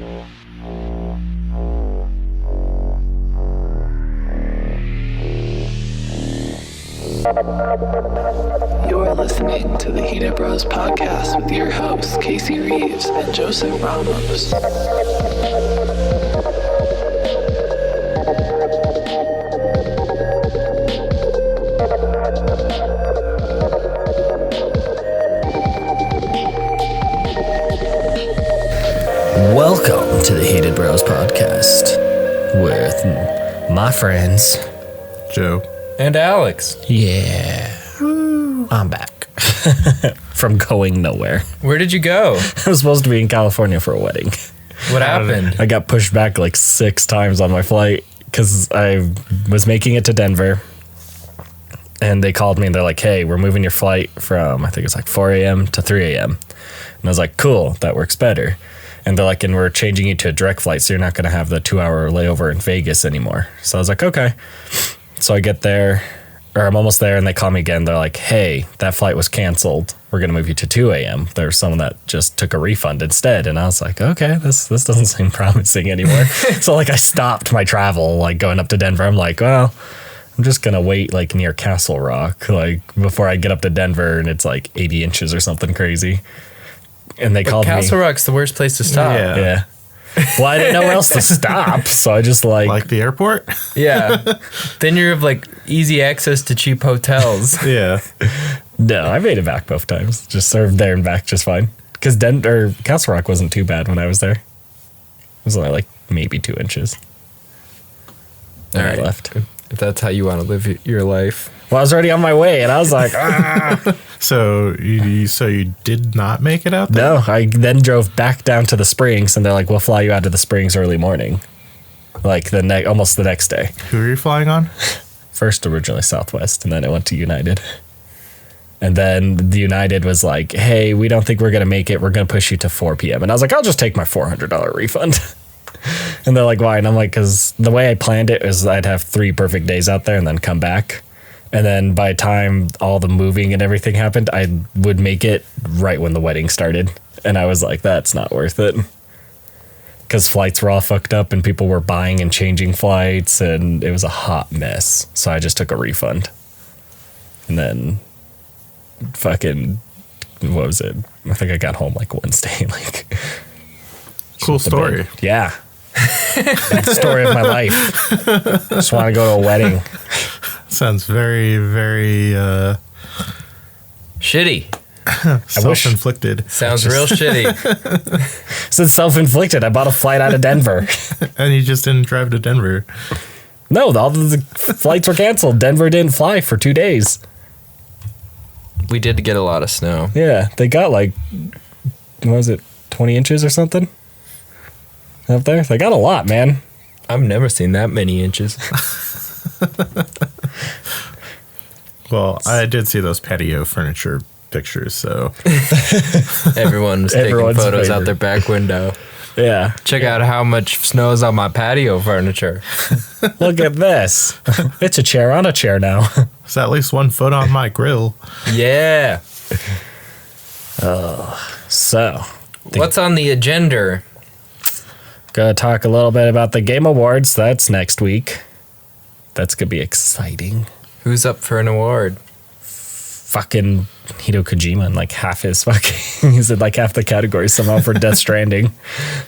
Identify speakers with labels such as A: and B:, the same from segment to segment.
A: You're listening to the Heated Bros podcast with your hosts, Casey Reeves and Joseph Ramos.
B: Welcome to the Heated Bros podcast with my friends
C: Joe
D: and Alex.
B: Yeah. I'm back from going nowhere.
D: Where did you go?
B: I was supposed to be in California for a wedding.
D: What happened?
B: I got pushed back like 6 times on my flight because I was making it to Denver. And they called me and they're like, hey, we're moving your flight from, I think it's like 4 a.m. to 3 a.m. And I was like, cool, that works better. And they're like, and we're changing you to a direct flight, so you're not going to have the 2-hour layover in Vegas anymore. So I was like, okay. So I get there, or I'm almost there, and they call me again. They're like, hey, that flight was canceled. We're going to move you to 2 a.m. There's someone that just took a refund instead. And I was like, okay, this doesn't seem promising anymore. So like I stopped my travel, like going up to Denver. I'm like, well, I'm just going to wait like near Castle Rock, like before I get up to Denver and it's like 80 inches or something crazy. And they called me.
D: Castle Rock's the worst place to stop.
B: Yeah. Well, I didn't know where else to stop, so I just
C: like the airport.
D: Yeah. Then you have like easy access to cheap hotels.
C: Yeah.
B: No, I made it back both times. Just served there and back just fine. Because Castle Rock wasn't too bad when I was there. It was only like maybe 2 inches.
D: All
B: And
D: right.
B: I left.
D: If that's how you want to live your life.
B: Well, I was already on my way, and I was like, ah.
C: So you did not make it out there?
B: No, I then drove back down to the Springs, and they're like, we'll fly you out to the Springs early morning. Like almost the next day.
C: Who are you flying on?
B: First originally Southwest, and then it went to United. And then the United was like, hey, we don't think we're going to make it. We're going to push you to 4 p.m. And I was like, I'll just take my $400 refund. And they're like, why? And I'm like, because the way I planned it is I'd have 3 perfect days out there and then come back. And then by the time all the moving and everything happened, I would make it right when the wedding started. And I was like, that's not worth it. Because flights were all fucked up and people were buying and changing flights and it was a hot mess. So I just took a refund. And then fucking, what was it? I think I got home like Wednesday. Like,
C: Cool story.
B: yeah. That's the story of my life. Just want to go to a wedding.
C: Sounds very, very
D: Shitty.
C: self-inflicted.
D: Sounds real shitty.
B: So it's self-inflicted. I bought a flight out of Denver.
C: And you just didn't drive to Denver.
B: No, all the flights were canceled. Denver didn't fly for 2 days.
D: We did get a lot of snow.
B: Yeah, they got like, what was it, 20 inches or something? Up there? They got a lot, man.
D: I've never seen that many inches.
C: Well, I did see those patio furniture pictures, so
D: Everyone was taking
B: Everyone's
D: photos
B: favorite.
D: out their back window.
B: Yeah.
D: Check out how much snow's on my patio furniture.
B: Look at this. It's a chair on a chair now.
C: it's at least 1 foot on my grill.
D: Yeah.
B: So,
D: What's on the agenda?
B: gonna talk a little bit about the Game Awards. That's next week. That's gonna be exciting.
D: Who's up for an award?
B: Fucking Hideo Kojima and like half his fucking, he's in like half the categories somehow for Death Stranding.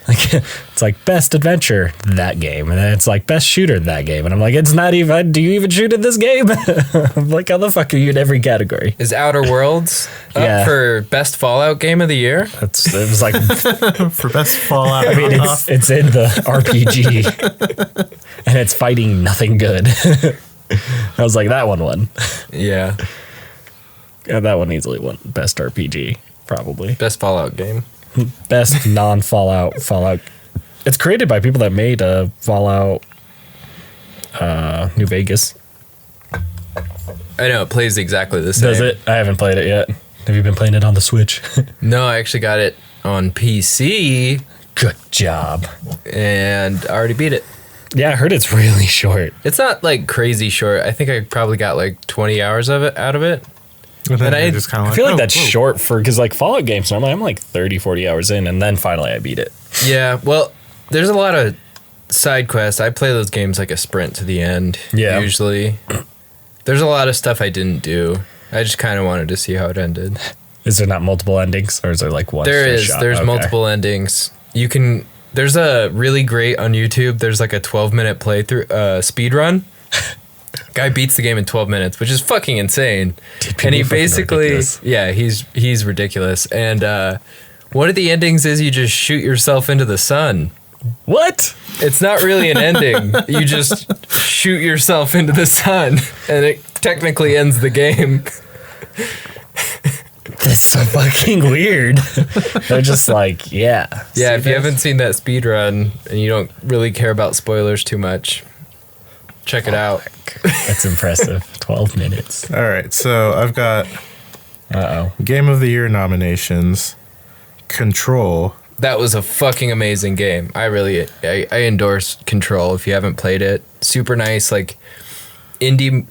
B: Like, it's like best adventure, that game. And then it's like best shooter, that game. And I'm like, it's not even, do you even shoot in this game? I'm like, how the fuck are you in every category?
D: Is Outer Worlds up
B: Yeah.
D: for best Fallout game of the year?
B: It was like,
C: For best Fallout.
B: I mean, it's in the RPG and it's fighting nothing good. I was like, that one won.
D: Yeah.
B: Yeah, that one easily won best RPG, probably.
D: Best Fallout game.
B: Best non-Fallout Fallout. It's created by people that made Fallout New Vegas.
D: I know, it plays exactly the same.
B: Does it? I haven't played it yet. Have you been playing it on the Switch?
D: No, I actually got it on PC
B: Good job.
D: and I already beat it.
B: Yeah, I heard it's really short.
D: It's not like crazy short. I think I probably got like 20 hours of it out of it.
C: And then
D: And
C: you're
D: I-
C: just kind of
B: I
C: like,
B: feel like
C: oh,
B: that's
C: whoa.
B: short for, because like Fallout games, normally I'm like 30, 40 hours in, and then finally I beat it.
D: Yeah, well, There's a lot of side quests. I play those games like a sprint to the end.
B: Yeah.
D: Usually. There's a lot of stuff I didn't do. I just kind of wanted to see how it ended.
B: Is there not multiple endings, or is there like one?
D: There is.
B: shot?
D: There's
B: Okay.
D: multiple endings. You can. There's a really great on YouTube. There's like a 12-minute playthrough speed run. Guy beats the game in 12 minutes, which is fucking insane.
B: Dude,
D: And he
B: people are fucking
D: basically,
B: ridiculous.
D: yeah, he's ridiculous. And one of the endings is you just shoot yourself into the sun.
B: What?
D: It's not really an ending. You just shoot yourself into the sun, and it technically ends the game.
B: That's so fucking weird. They're just like, yeah.
D: Yeah,
B: see
D: if you
B: this?
D: haven't seen that speed run and you don't really care about spoilers too much, check it out.
B: That's impressive. 12 minutes.
C: All right, so I've got
B: Uh-oh.
C: Game of the Year nominations. Control.
D: That was a fucking amazing game. I endorse Control if you haven't played it. Super nice, like indie,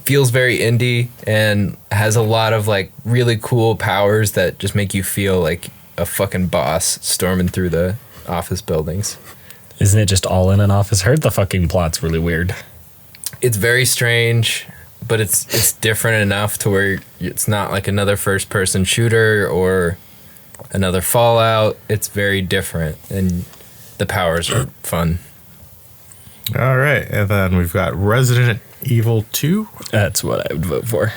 D: feels very indie and has a lot of like really cool powers that just make you feel like a fucking boss storming through the office buildings.
B: Isn't it just all in an office? Heard the fucking plot's really weird.
D: It's very strange, but it's different enough to where it's not like another first person shooter or another Fallout. It's very different and the powers are fun.
C: All right, and then we've got Resident Evil 2.
B: That's what I would vote for.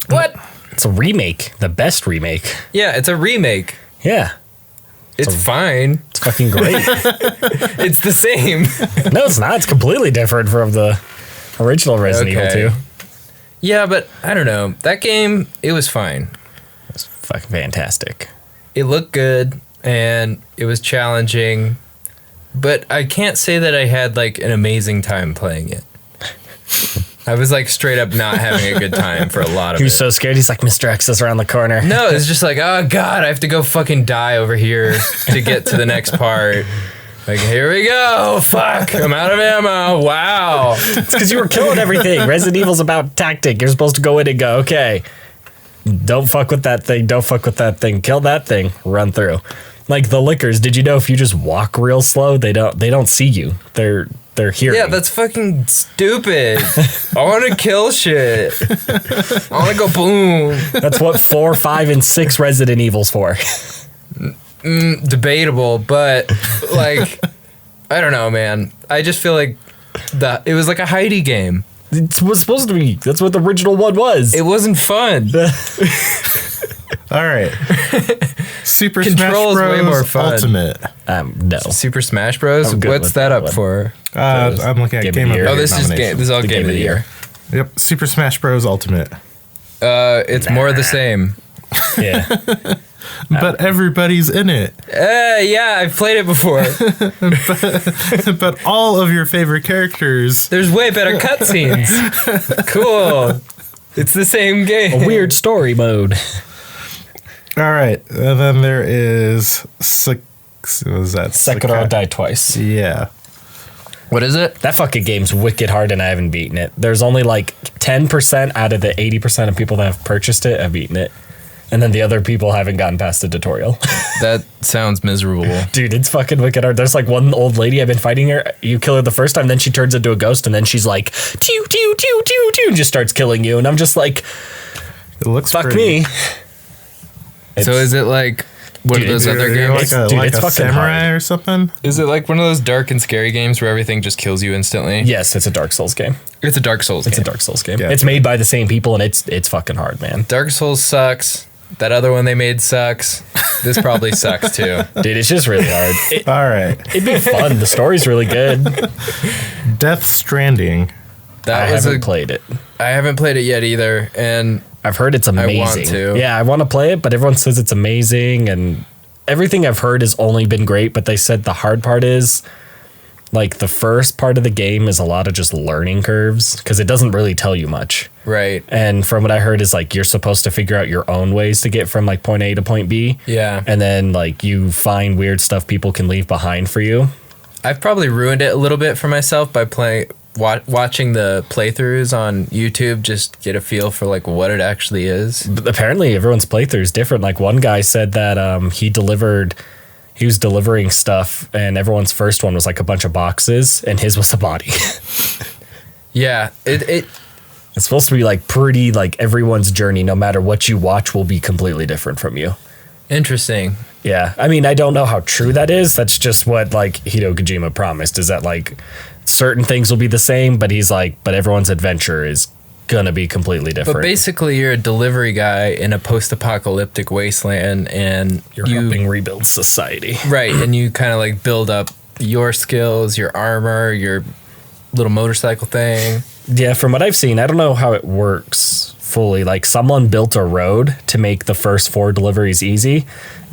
D: What?
B: It's a remake. The best remake.
D: Yeah, it's a remake.
B: Yeah.
D: It's fine.
B: It's fucking great.
D: It's the same.
B: No, it's not. It's completely different from the original Resident
D: Okay.
B: Evil 2.
D: Yeah, but I don't know. That game, it was fine.
B: It's fucking fantastic.
D: It looked good and it was challenging, but I can't say that I had like an amazing time playing it. I was like straight up not having a good time for a lot of
B: He was
D: it.
B: so scared. He's like, Mr. X is around the corner.
D: No, it's just like, oh god, I have to go fucking die over here to get to the next part. Like, here we go. Fuck, I'm out of ammo. Wow.
B: It's because you were killing everything. Resident Evil's about tactic. You're supposed to go in and go, okay, don't fuck with that thing. Don't fuck with that thing. Kill that thing. Run through. Like the lickers. Did you know if you just walk real slow, they don't see you. They're hearing.
D: Yeah, that's fucking stupid. I want to kill shit. I want to go boom.
B: That's what 4, 5, and 6 Resident Evil's for.
D: Debatable, but like, I don't know, man. I just feel like it was like a Heidi game.
B: It was supposed to be. That's what the original one was.
D: It wasn't fun.
C: All right. Super
D: Control
C: Smash
D: is way
C: Bros.
D: more fun.
C: Ultimate.
B: No.
D: Super Smash Bros.
B: I'm good
D: What's
B: with
D: that
B: that
D: up
B: one.
D: for?
C: I'm looking at
B: Game of
C: Game
B: the
C: of the
B: Year.
C: Year.
D: Oh, this is
C: nominations.
D: this is all game of the year.
C: Yep. Super Smash Bros. Ultimate.
D: It's more of the same.
B: Yeah.
C: But everybody's in it.
D: Yeah, I've played it before.
C: But all of your favorite characters.
D: There's way better cutscenes. Cool. It's the same game.
B: A weird story mode.
C: All right. And then there is what was that?
B: Sekiro Die Twice.
C: Yeah.
D: What is it?
B: That fucking game's wicked hard and I haven't beaten it. There's only like 10% out of the 80% of people that have purchased it have beaten it. And then the other people haven't gotten past the tutorial.
D: That sounds miserable.
B: Dude, it's fucking wicked hard. There's like one old lady, I've been fighting her. You kill her the first time, then she turns into a ghost, and then she's like, tew, tew, tew, tew, tew, and just starts killing you. And I'm just like,
C: It looks
B: fuck
C: pretty.
B: me.
D: So is it like one
B: Dude,
D: of those
C: You're-
D: other
C: you're
D: games?
C: like a,
B: Dude,
C: like
B: it's
C: a
B: fucking
C: samurai
B: hard.
C: or something.
D: Is it like one of those dark and scary games where everything just kills you instantly?
B: Yes, it's a Dark Souls game.
D: It's a Dark Souls
B: It's
D: game.
B: a Dark Souls game.
C: Yeah.
B: It's made by the same people, and it's fucking hard, man.
D: Dark Souls sucks. That other one they made sucks. This probably sucks too.
B: Dude, it's just really hard.
C: All right.
B: It'd be fun. The story's really good.
C: Death Stranding.
D: That
B: I
D: was
B: haven't played it.
D: I haven't played it yet either, and
B: I've heard it's amazing.
D: want to.
B: Yeah, I want to play it, but everyone says it's amazing, and everything I've heard has only been great. But they said the hard part is, like, the first part of the game is a lot of just learning curves because it doesn't really tell you much.
D: right.
B: And from what I heard is like you're supposed to figure out your own ways to get from like point A to point B.
D: Yeah.
B: And then like you find weird stuff people can leave behind for you.
D: I've probably ruined it a little bit for myself by watching the playthroughs on YouTube, just get a feel for like what it actually is.
B: But apparently everyone's playthrough is different. Like one guy said that he delivered he was delivering stuff, and everyone's first one was like a bunch of boxes, and his was a body.
D: Yeah,
B: It's supposed to be like pretty, like everyone's journey, no matter what you watch, will be completely different from you.
D: interesting.
B: Yeah, I mean, I don't know how true that is. That's just what like Hideo Kojima promised, is that like certain things will be the same, but he's like, but everyone's adventure is gonna be completely different.
D: But basically, you're a delivery guy in a post-apocalyptic wasteland, and
B: You're helping rebuild society.
D: right, and you kind of like build up your skills, your armor, your little motorcycle thing.
B: Yeah, from what I've seen, I don't know how it works fully. Like someone built a road to make the first 4 deliveries easy.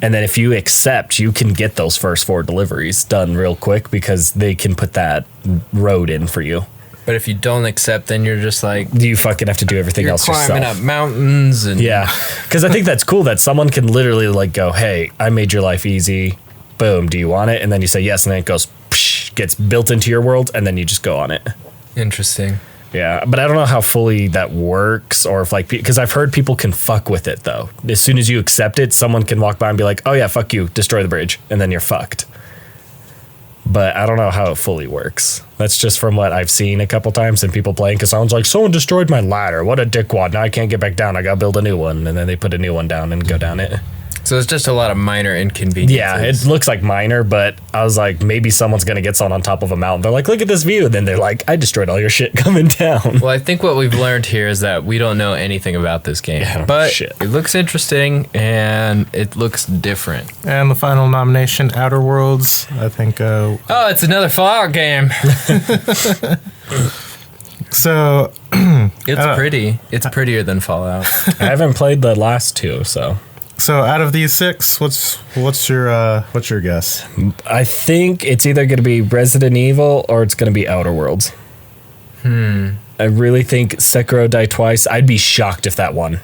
B: And then if you accept, you can get those first 4 deliveries done real quick because they can put that road in for you.
D: But if you don't accept, then you're just like
B: You fucking have to do everything
D: you're
B: else
D: climbing
B: yourself.
D: up mountains and
B: Yeah, because I think that's cool that someone can literally like go, hey, I made your life easy. Boom, do you want it? And then you say yes, and then it goes, psh, gets built into your world, and then you just go on it.
D: Interesting.
B: Yeah, but I don't know how fully that works, or if like, because I've heard people can fuck with it though. As soon as you accept it, someone can walk by and be like, oh yeah, fuck you, destroy the bridge, and then you're fucked. But I don't know how it fully works. That's just from what I've seen a couple times and people playing, because someone's like, someone destroyed my ladder. What a dickwad. Now I can't get back down. I gotta build a new one. And then they put a new one down and go down it.
D: So it's just a lot of minor inconveniences.
B: Yeah, it looks like minor, but I was like, maybe someone's gonna get someone on top of a mountain. They're like, look at this view. And then they're like, I destroyed all your shit coming down.
D: Well, I think what we've learned here is that we don't know anything about this game,
B: Yeah, I don't know
D: but
B: shit.
D: it looks interesting and it looks different.
C: And the final nomination, Outer Worlds. I think.
D: Oh, it's another Fallout game.
C: So
D: It's pretty. It's prettier than Fallout.
B: I haven't played the last 2, so
C: out of these 6, what's your guess?
B: I think it's either going to be Resident Evil or it's going to be Outer Worlds. I really think Sekiro Die Twice. I'd be shocked if that won.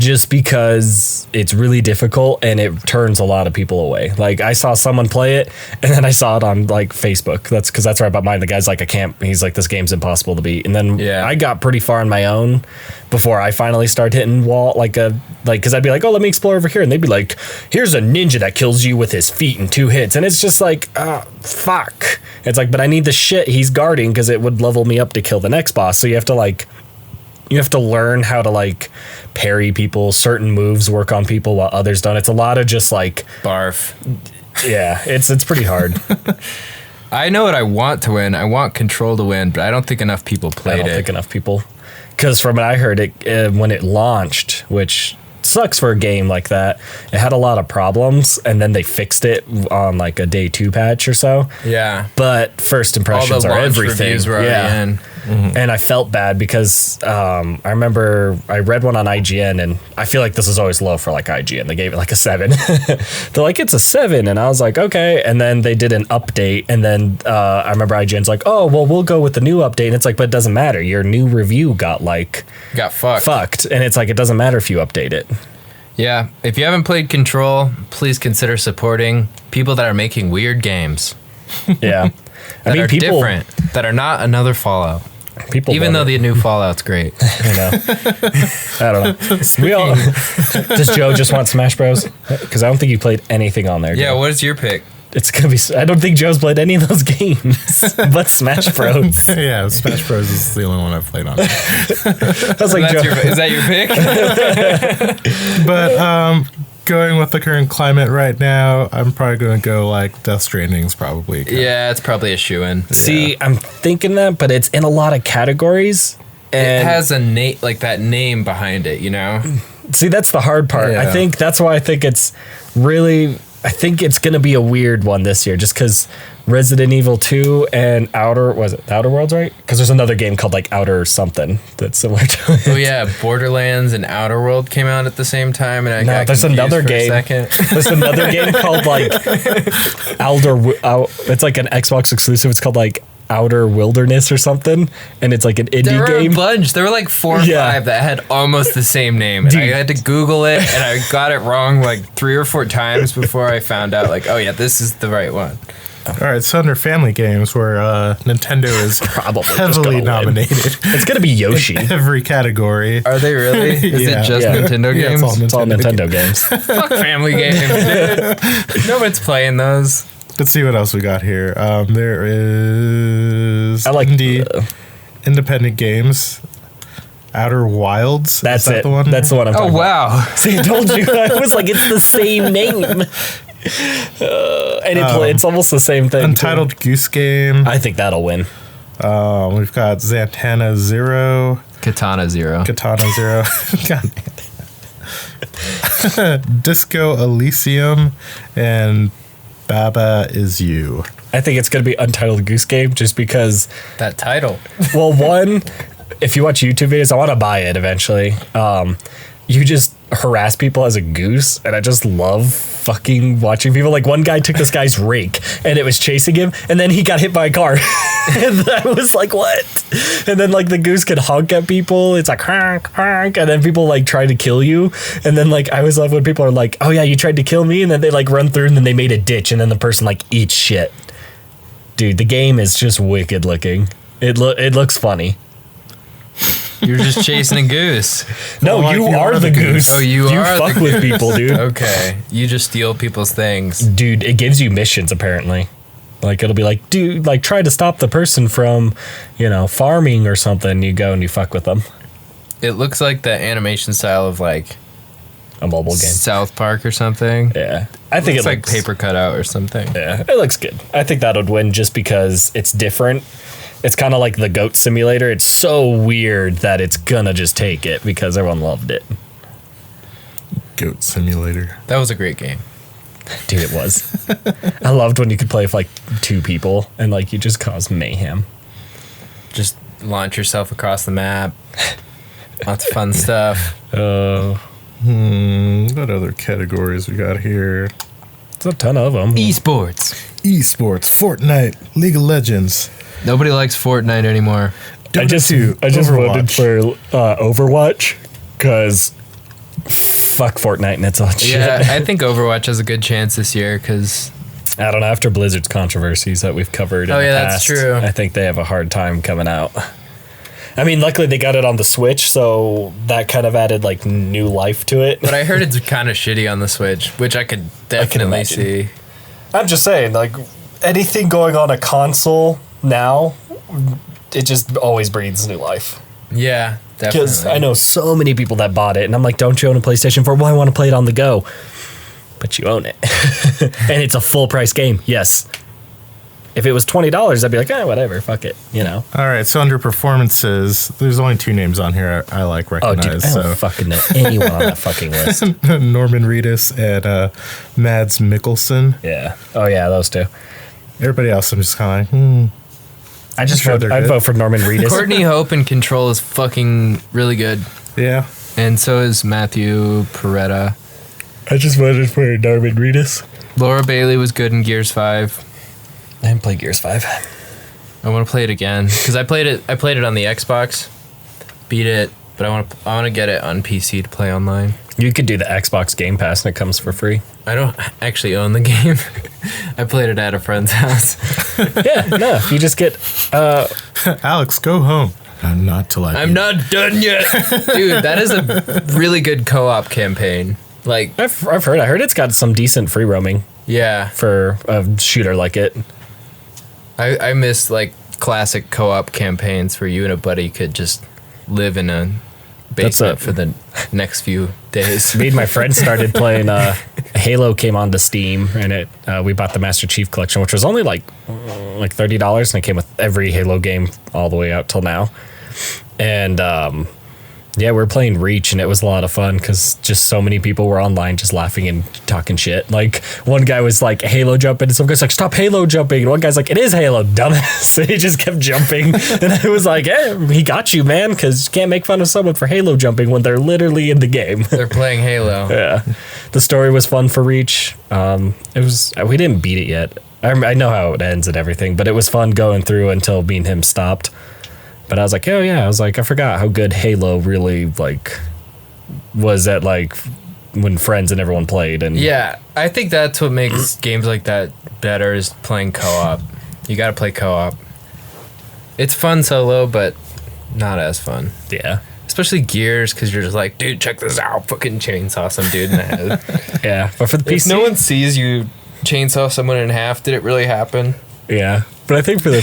B: Just because it's really difficult and it turns a lot of people away. Like I saw someone play it and then I saw it on like Facebook. That's because that's where I bought mine. The guy's like, I can't. He's like, this game's impossible to beat. And then I got pretty far on my own before I finally started hitting wall because I'd be like, oh, let me explore over here, and they'd be like, here's a ninja that kills you with his feet in 2 hits, and it's just like, fuck. It's like, but I need the shit he's guarding because it would level me up to kill the next boss. So you have to learn how to like parry people. Certain moves work on people while others don't. It's a lot of just like
D: Barf.
B: yeah, it's pretty hard.
D: I know what I want to win. I want Control to win, but I don't think enough people
B: I
D: played
B: don't
D: it.
B: think enough people, because from what I heard, it when it launched, which sucks for a game like that, it had a lot of problems, and then they fixed it on like a day 2 patch or so.
D: Yeah.
B: But first
D: All
B: impressions
D: the
B: are
D: launch
B: everything.
D: reviews were already in.
B: And I felt bad because I remember I read one on IGN, and I feel like this is always low for like IGN. They gave it like a 7. They're like, it's a 7. And I was like, okay. And then they did an update. And then I remember IGN's like, oh, well, we'll go with the new update. And it's like, but it doesn't matter. Your new review got like
D: Got fucked.
B: And it's like, it doesn't matter if you update it.
D: Yeah. If you haven't played Control, please consider supporting people that are making weird games.
B: Yeah.
D: That are different. That are not another Fallout.
B: People
D: Even
B: love
D: though
B: it.
D: the new Fallout's great.
B: You know. I don't know. We all, does Joe just want Smash Bros? Because I don't think you played anything on there.
D: Yeah,
B: Joe.
D: what is your pick?
B: It's gonna be. I don't think Joe's played any of those games, but Smash Bros.
C: Yeah, Smash Bros is the only one I've played on.
B: I was like, Joe.
D: Is that your pick?
C: But going with the current climate right now, I'm probably going to go like Death Stranding's probably.
D: Yeah, it's probably a shoe-in.
B: See, I'm thinking that, but it's in a lot of categories.
D: It
B: And
D: has a name, like that name behind it, you know?
B: see, that's the hard part. I
D: Yeah.
B: think that's why I think it's really. I think it's gonna be a weird one this year, just because Resident Evil 2 and Outer Worlds, right? Because there's another game called like Outer something that's similar to it.
D: Oh yeah, Borderlands and Outer World came out at the same time, and I got
B: there's
D: confused
B: another
D: for a
B: game.
D: second.
B: There's another game called like it's like an Xbox exclusive. It's called like Outer Wilderness or something, and it's like an indie
D: There were
B: game.
D: a bunch. There were like 4 or
B: Yeah.
D: 5 that had almost the same name. And
B: Dude.
D: I had to Google it, and I got it wrong like 3 or 4 times before I found out, like, oh yeah, this is the right one.
C: All right, so under family games, where Nintendo is
B: Probably just
C: heavily
B: gonna win.
C: nominated
B: It's gonna be Yoshi.
C: in every category.
D: Are they really? Is
C: Yeah.
D: it just
B: Yeah.
D: Nintendo
C: Yeah,
D: games?
C: it's all
B: It's all Nintendo games.
D: Fuck family games, dude. No one's playing those.
C: Let's see what else we got here. There is
B: I like
C: independent games. Outer Wilds.
B: That's
C: is that
B: it.
C: The one?
B: That's the one I'm
D: Oh
B: talking about.
D: wow.
B: See, I told you. I was like, it's the same name. And it's almost the same thing. too.
C: Untitled Goose Game.
B: I think that'll win.
C: We've got Zantana Zero,
D: Katana Zero.
C: Katana Zero, God damn. Disco Elysium, and Baba Is You.
B: I think it's going to be Untitled Goose Game just because,
D: That title.
B: well, one, if you watch YouTube videos, I want to buy it eventually. You just harass people as a goose, and I just love fucking watching people. Like, one guy took this guy's rake, and it was chasing him, and then he got hit by a car. And I was like, what? And then, like, the goose could honk at people. It's like, honk, honk, and then people, like, try to kill you. And then, like, I always love when people are like, oh, yeah, you tried to kill me, and then they, like, run through, and then they made a ditch, and then the person, like, eats shit. Dude, the game is just wicked looking. It looks funny.
D: You're just chasing a goose.
B: No,
C: Well,
B: you
C: like,
B: are the goose.
D: Oh, you are
B: fuck
D: the
B: with people, dude.
D: Okay. You just steal people's things.
B: Dude, it gives you missions apparently. Like it'll be like, dude, like try to stop the person from, farming or something. You go and you fuck with them.
D: It looks like the animation style of like
B: A mobile game.
D: South Park or something.
B: Yeah, I think
D: It's
B: it
D: like
B: looks
D: paper cutout or something.
B: Yeah, it looks good. I think that would win just because it's different. It's kind of like the Goat Simulator. It's so weird that it's gonna just take it because everyone loved it.
C: Goat Simulator.
D: That was a great game.
B: Dude, it was. I loved when you could play with like 2 people and like you just cause mayhem.
D: Just launch yourself across the map. Lots of fun stuff.
C: What other categories we got here?
B: There's a ton of them.
D: Esports.
C: Esports, Fortnite, League of Legends.
D: Nobody likes Fortnite anymore.
B: I just
C: 2,
B: voted
C: Overwatch.
B: for Overwatch because fuck Fortnite and it's all shit.
D: Yeah, I think Overwatch has a good chance this year because
B: I don't know. After Blizzard's controversies that we've covered in
D: Oh,
B: the
D: yeah, that's
B: past,
D: true.
B: I think they have a hard time coming out. I mean, luckily they got it on the Switch, so that kind of added like new life to it.
D: But I heard it's kind of shitty on the Switch, which I could definitely
B: imagine.
D: see.
B: I'm just saying, like anything going on a console now, it just always breathes new life.
D: Yeah,
B: Because
D: definitely.
B: I know so many people that bought it, and I'm like, don't you own a PlayStation 4? Well, I want to play it on the go. But you own it. And it's a full price game, yes. If it was $20, I'd be like, whatever, fuck it,
C: All right, so under performances, there's only 2 names on here I like
B: Oh, dude,
C: recognize.
B: I don't fucking know anyone on that fucking list.
C: Norman Reedus and Mads Mikkelsen.
B: Yeah. Oh, yeah, those two.
C: Everybody else, I'm just kind of like,
B: I just
C: sure they're
B: I'd
C: good.
B: vote for Norman Reedus.
D: Courtney Hope in Control is fucking really good.
C: yeah.
D: And so is Matthew Peretta.
B: I just voted for Norman Reedus.
D: Laura Bailey was good in Gears 5.
B: I didn't play Gears 5.
D: I want to play it again because I played it on the Xbox, beat it, but I want to get it on PC to play online.
B: You could do the Xbox Game Pass and it comes for free.
D: I don't actually own the game. I played it at a friend's house.
B: Yeah, no, if you just get
C: Alex, go home. Not till I.
D: I'm not done yet, dude. That is a really good co-op campaign. Like,
B: I've heard. I heard it's got some decent free roaming
D: yeah,
B: for a shooter like it.
D: I miss like classic co-op campaigns where you and a buddy could just live in a basement for the next few days.
B: Me and my friends started playing. Halo came onto Steam, and we bought the Master Chief Collection, which was only like $30, and it came with every Halo game all the way out till now. And yeah, we were playing Reach, and it was a lot of fun because just so many people were online just laughing and talking shit. Like, one guy was like, Halo jumping, and some guy's like, stop Halo jumping. And one guy's like, it is Halo, dumbass. And he just kept jumping. And I was like, he got you, man, because you can't make fun of someone for Halo jumping when they're literally in the game.
D: They're playing Halo.
B: Yeah. The story was fun for Reach. We didn't beat it yet. I know how it ends and everything, but it was fun going through until me and him stopped. But I was like, oh yeah, I forgot how good Halo really like was at like when friends and everyone played. And
D: Yeah, I think that's what makes games like that better is playing co-op. You got to play co-op. It's fun solo, but not as fun.
B: yeah,
D: Especially Gears, because you're just like, dude, check this out. Fucking chainsaw some dude in the head.
B: yeah. But for the
D: If
B: PC,
D: no one sees you chainsaw someone in half, did it really happen?
B: yeah. But I think for the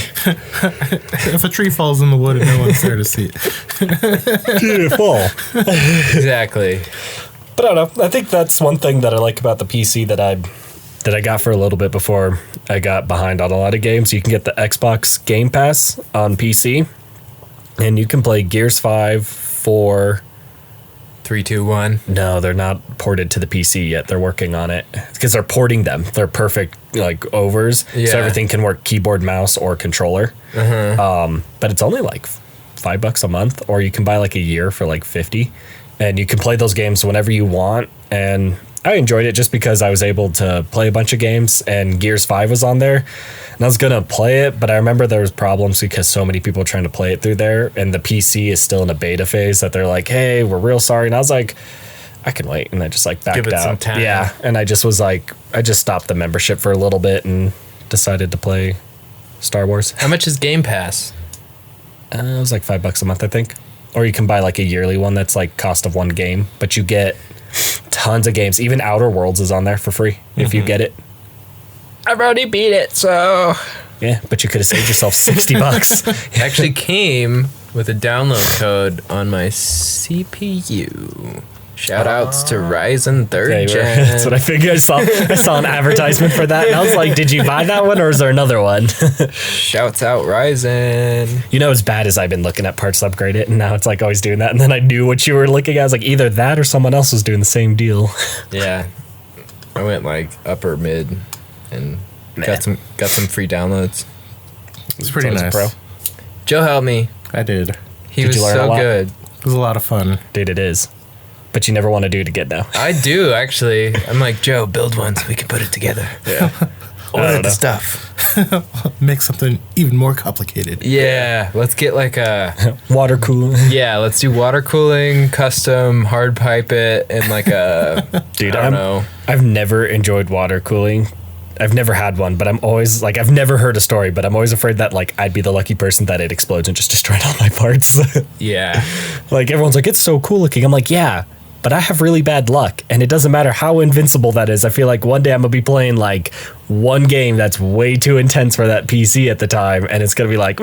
C: If a tree falls in the wood and no one's there to see it.
B: fall.
D: Exactly.
B: But I don't know. I think that's one thing that I like about the PC that I got for a little bit before I got behind on a lot of games. You can get the Xbox Game Pass on PC, and you can play Gears 5, 4.
D: 3, 2, 1.
B: No, they're not ported to the PC yet. They're working on it because they're porting them. They're perfect like overs,
D: Yeah.
B: so everything can work keyboard, mouse, or controller. But it's only like $5 a month, or you can buy like a year for like 50, and you can play those games whenever you want. And I enjoyed it just because I was able to play a bunch of games, and Gears 5 was on there, and I was gonna play it, but I remember there was problems because so many people were trying to play it through there, and the PC is still in a beta phase that they're like, hey, we're real sorry. And I was like, I can wait. And I just like backed
D: Give it
B: out.
D: some time.
B: Yeah. And I just was like, I just stopped the membership for a little bit and decided to play Star Wars.
D: How much is Game Pass?
B: It was like $5 a month, I think. Or you can buy like a yearly one that's like cost of one game, but you get tons of games. Even Outer Worlds is on there for free if you get it.
D: I've already beat it, so...
B: Yeah, but you could have saved yourself $60.
D: It actually came with a download code on my CPU. Shout outs to Ryzen 3rd Gen.
B: That's what I figured. I saw an advertisement for that, and I was like, did you buy that one, or is there another one?
D: Shouts out Ryzen.
B: You know, as bad as I've been looking at parts to upgrade it, and now it's like always doing that, and then I knew what you were looking at. I was like, either that or someone else was doing the same deal.
D: Yeah. I went like upper mid and got some free downloads.
C: It's pretty
B: So it's
C: nice.
B: pro.
D: Joe helped me.
C: I did.
D: He
B: Did
D: was
B: you learn a
D: so
B: lot?
D: good.
C: It was a lot of fun.
B: Dude, it is. But you never want to do it again now.
D: I do actually. I'm like, Joe, build one so we can put it together.
B: I don't know.
C: Stuff. Make something even more complicated.
D: Yeah, let's get like a
B: Water cooling.
D: yeah. Let's do water cooling, custom hard pipe it, and like a
B: Dude,
D: I don't know.
B: I've never enjoyed water cooling. I've never had one, but I'm always like, I've never heard a story, but I'm always afraid that like I'd be the lucky person that it explodes and just destroyed all my parts.
D: Yeah,
B: Like everyone's like, it's so cool looking. I'm like, yeah, but I have really bad luck, and it doesn't matter how invincible that is. I feel like one day I'm gonna be playing like one game that's way too intense for that PC at the time, and it's gonna be like,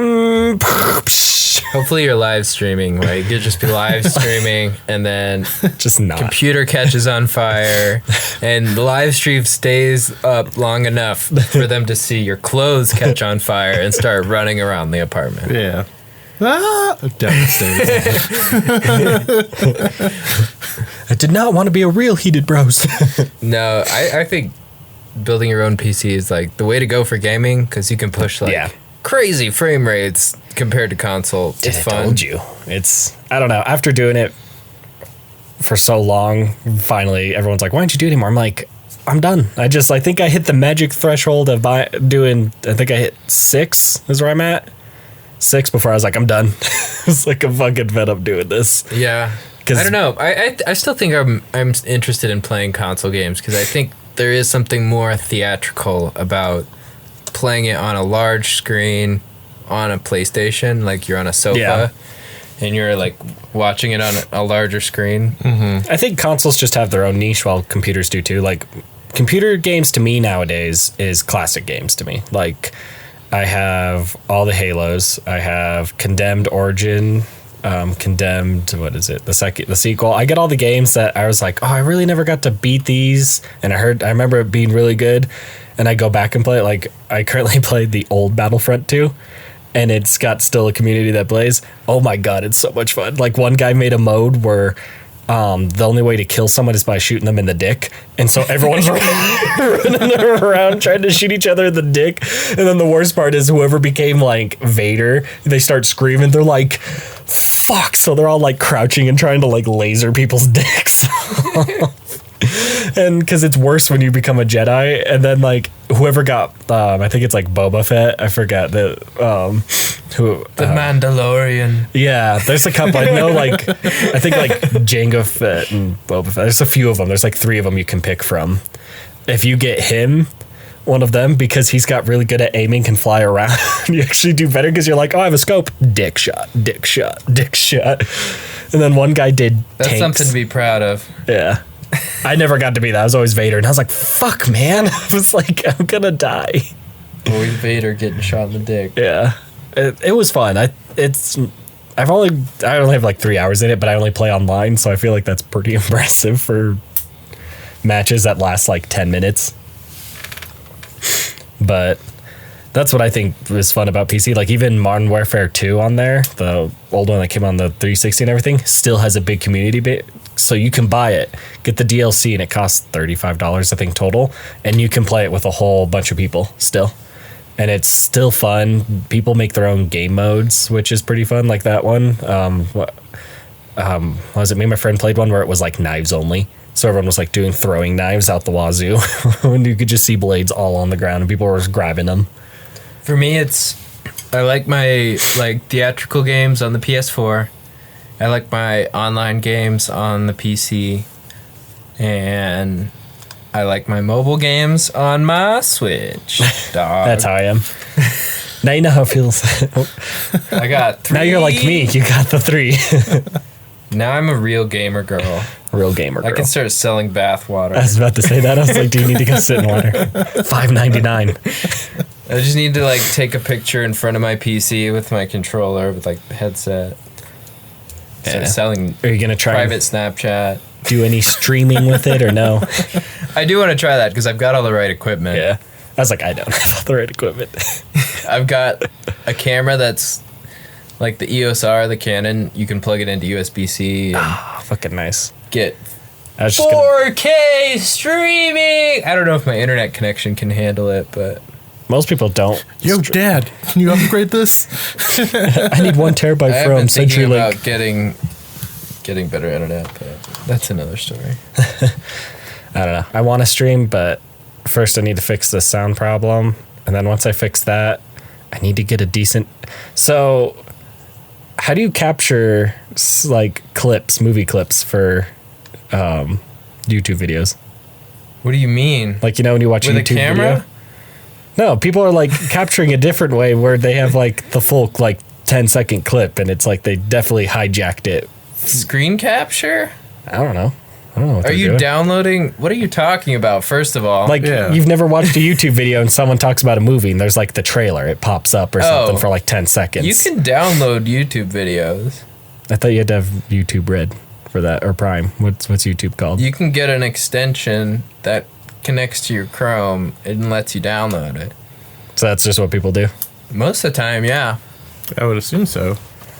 D: hopefully you're live streaming. Like you'll just be live streaming, and then
B: just not.
D: computer catches on fire, and the live stream stays up long enough for them to see your clothes catch on fire and start running around the apartment.
C: Yeah. Ah, devastating.
B: I did not want to be a real heated bros.
D: No, I think building your own PC is like the way to go for gaming because you can push like
B: Yeah.
D: crazy frame rates compared to console. It's
B: I
D: fun.
B: told you. It's, I don't know. After doing it for so long, finally everyone's like, why don't you do it anymore? I'm like, I'm done. I think I hit the magic threshold of doing, I think I hit 6 is where I'm at. 6 before I was like, I'm done. It's like, I'm fucking fed up doing this.
D: Yeah.
B: 'Cause-
D: I don't know. I still think I'm interested in playing console games because I think there is something more theatrical about playing it on a large screen on a PlayStation, like you're on a sofa
B: Yeah.
D: and you're like watching it on a larger screen.
B: I think consoles just have their own niche while computers do too. Like computer games to me nowadays is classic games to me. Like I have all the Halos. I have Condemned Origin, Condemned, what is it? The sequel. I get all the games that I was like, oh, I really never got to beat these. And I remember it being really good. And I go back and play it. Like I currently played the old Battlefront 2. And it's got still a community that plays. Oh my God, it's so much fun. Like one guy made a mode where the only way to kill someone is by shooting them in the dick. And so everyone's running around trying to shoot each other in the dick. And then the worst part is whoever became like Vader, they start screaming. They're like, fuck. So they're all like crouching and trying to like laser people's dicks. And because it's worse when you become a Jedi, and then like whoever got, I think it's like Boba Fett. I forgot that who.
D: The Mandalorian.
B: Yeah, there's a couple. I know, like I think like Jango Fett and Boba Fett. There's a few of them. There's like 3 of them you can pick from. If you get him, one of them, because he's got really good at aiming, can fly around. You actually do better because you're like, oh, I have a scope. Dick shot, dick shot, dick shot. And then one guy did.
D: That's
B: tanks.
D: something to be proud of.
B: Yeah. I never got to be that. I was always Vader, and I was like, "Fuck, man!" I was like, "I'm gonna die."
D: Always Vader getting shot in the dick.
B: Yeah, it was fun. I only have like 3 hours in it, but I only play online, so I feel like that's pretty impressive for matches that last like 10 minutes. But that's what I think was fun about PC. Like even Modern Warfare 2 on there, the old one that came on the 360 and everything, still has a big community base. So you can buy it, get the DLC, and it costs $35, I think, total. And you can play it with a whole bunch of people still. And it's still fun. People make their own game modes, which is pretty fun, like that one. What was it? Me and my friend played one where it was like knives only. So everyone was like doing throwing knives out the wazoo. And you could just see blades all on the ground and people were just grabbing them.
D: For me, I like my like theatrical games on the PS4. I like my online games on the PC. And I like my mobile games on my Switch. Dog.
B: That's how I am. Now you know how it feels.
D: I got 3.
B: Now you're like me. You got the 3.
D: Now I'm a real gamer girl.
B: Real gamer girl.
D: I can start selling bath water.
B: I was about to say that. I was like, do you need to go sit in water? $5.99.
D: I just need to like take a picture in front of my PC with my controller with like the headset. Start selling
B: Are you going to try
D: private Snapchat.
B: do any streaming with it or no?
D: I do want to try that because I've got all the right equipment.
B: Yeah. I was like, I don't have all the right equipment.
D: I've got a camera that's like the EOS R, the Canon. You can plug it into USB-C and
B: Fucking nice.
D: get
B: I was just gonna,
D: 4K streaming. I don't know if my internet connection can handle it, but
B: most people don't.
C: Yo, Dad, can you upgrade this?
B: I need 1 terabyte
D: I have
B: from
D: been thinking
B: CenturyLink.
D: about getting better internet, but that's another story.
B: I don't know. I want to stream, but first I need to fix the sound problem. And then once I fix that, I need to get a decent... So, how do you capture like clips, movie clips for YouTube videos?
D: What do you mean?
B: Like, you know, when you watch
D: With
B: a
D: a
B: YouTube
D: camera?
B: video? No, people are like capturing a different way where they have like the full like 10-second clip, and it's like they definitely hijacked it.
D: Screen capture?
B: I don't know. What
D: Are
B: they're
D: you
B: doing.
D: downloading? What are you talking about, first of all?
B: Like,
C: Yeah.
B: you've never watched a YouTube video and someone talks about a movie and there's like the trailer. It pops up or something
D: Oh.
B: for like 10 seconds.
D: you can download YouTube videos.
B: I thought you had to have YouTube Red for that, or Prime. What's YouTube called?
D: You can get an extension that connects to your Chrome and lets you download it.
B: So that's just what people do?
D: Most of the time, yeah.
C: I would assume so.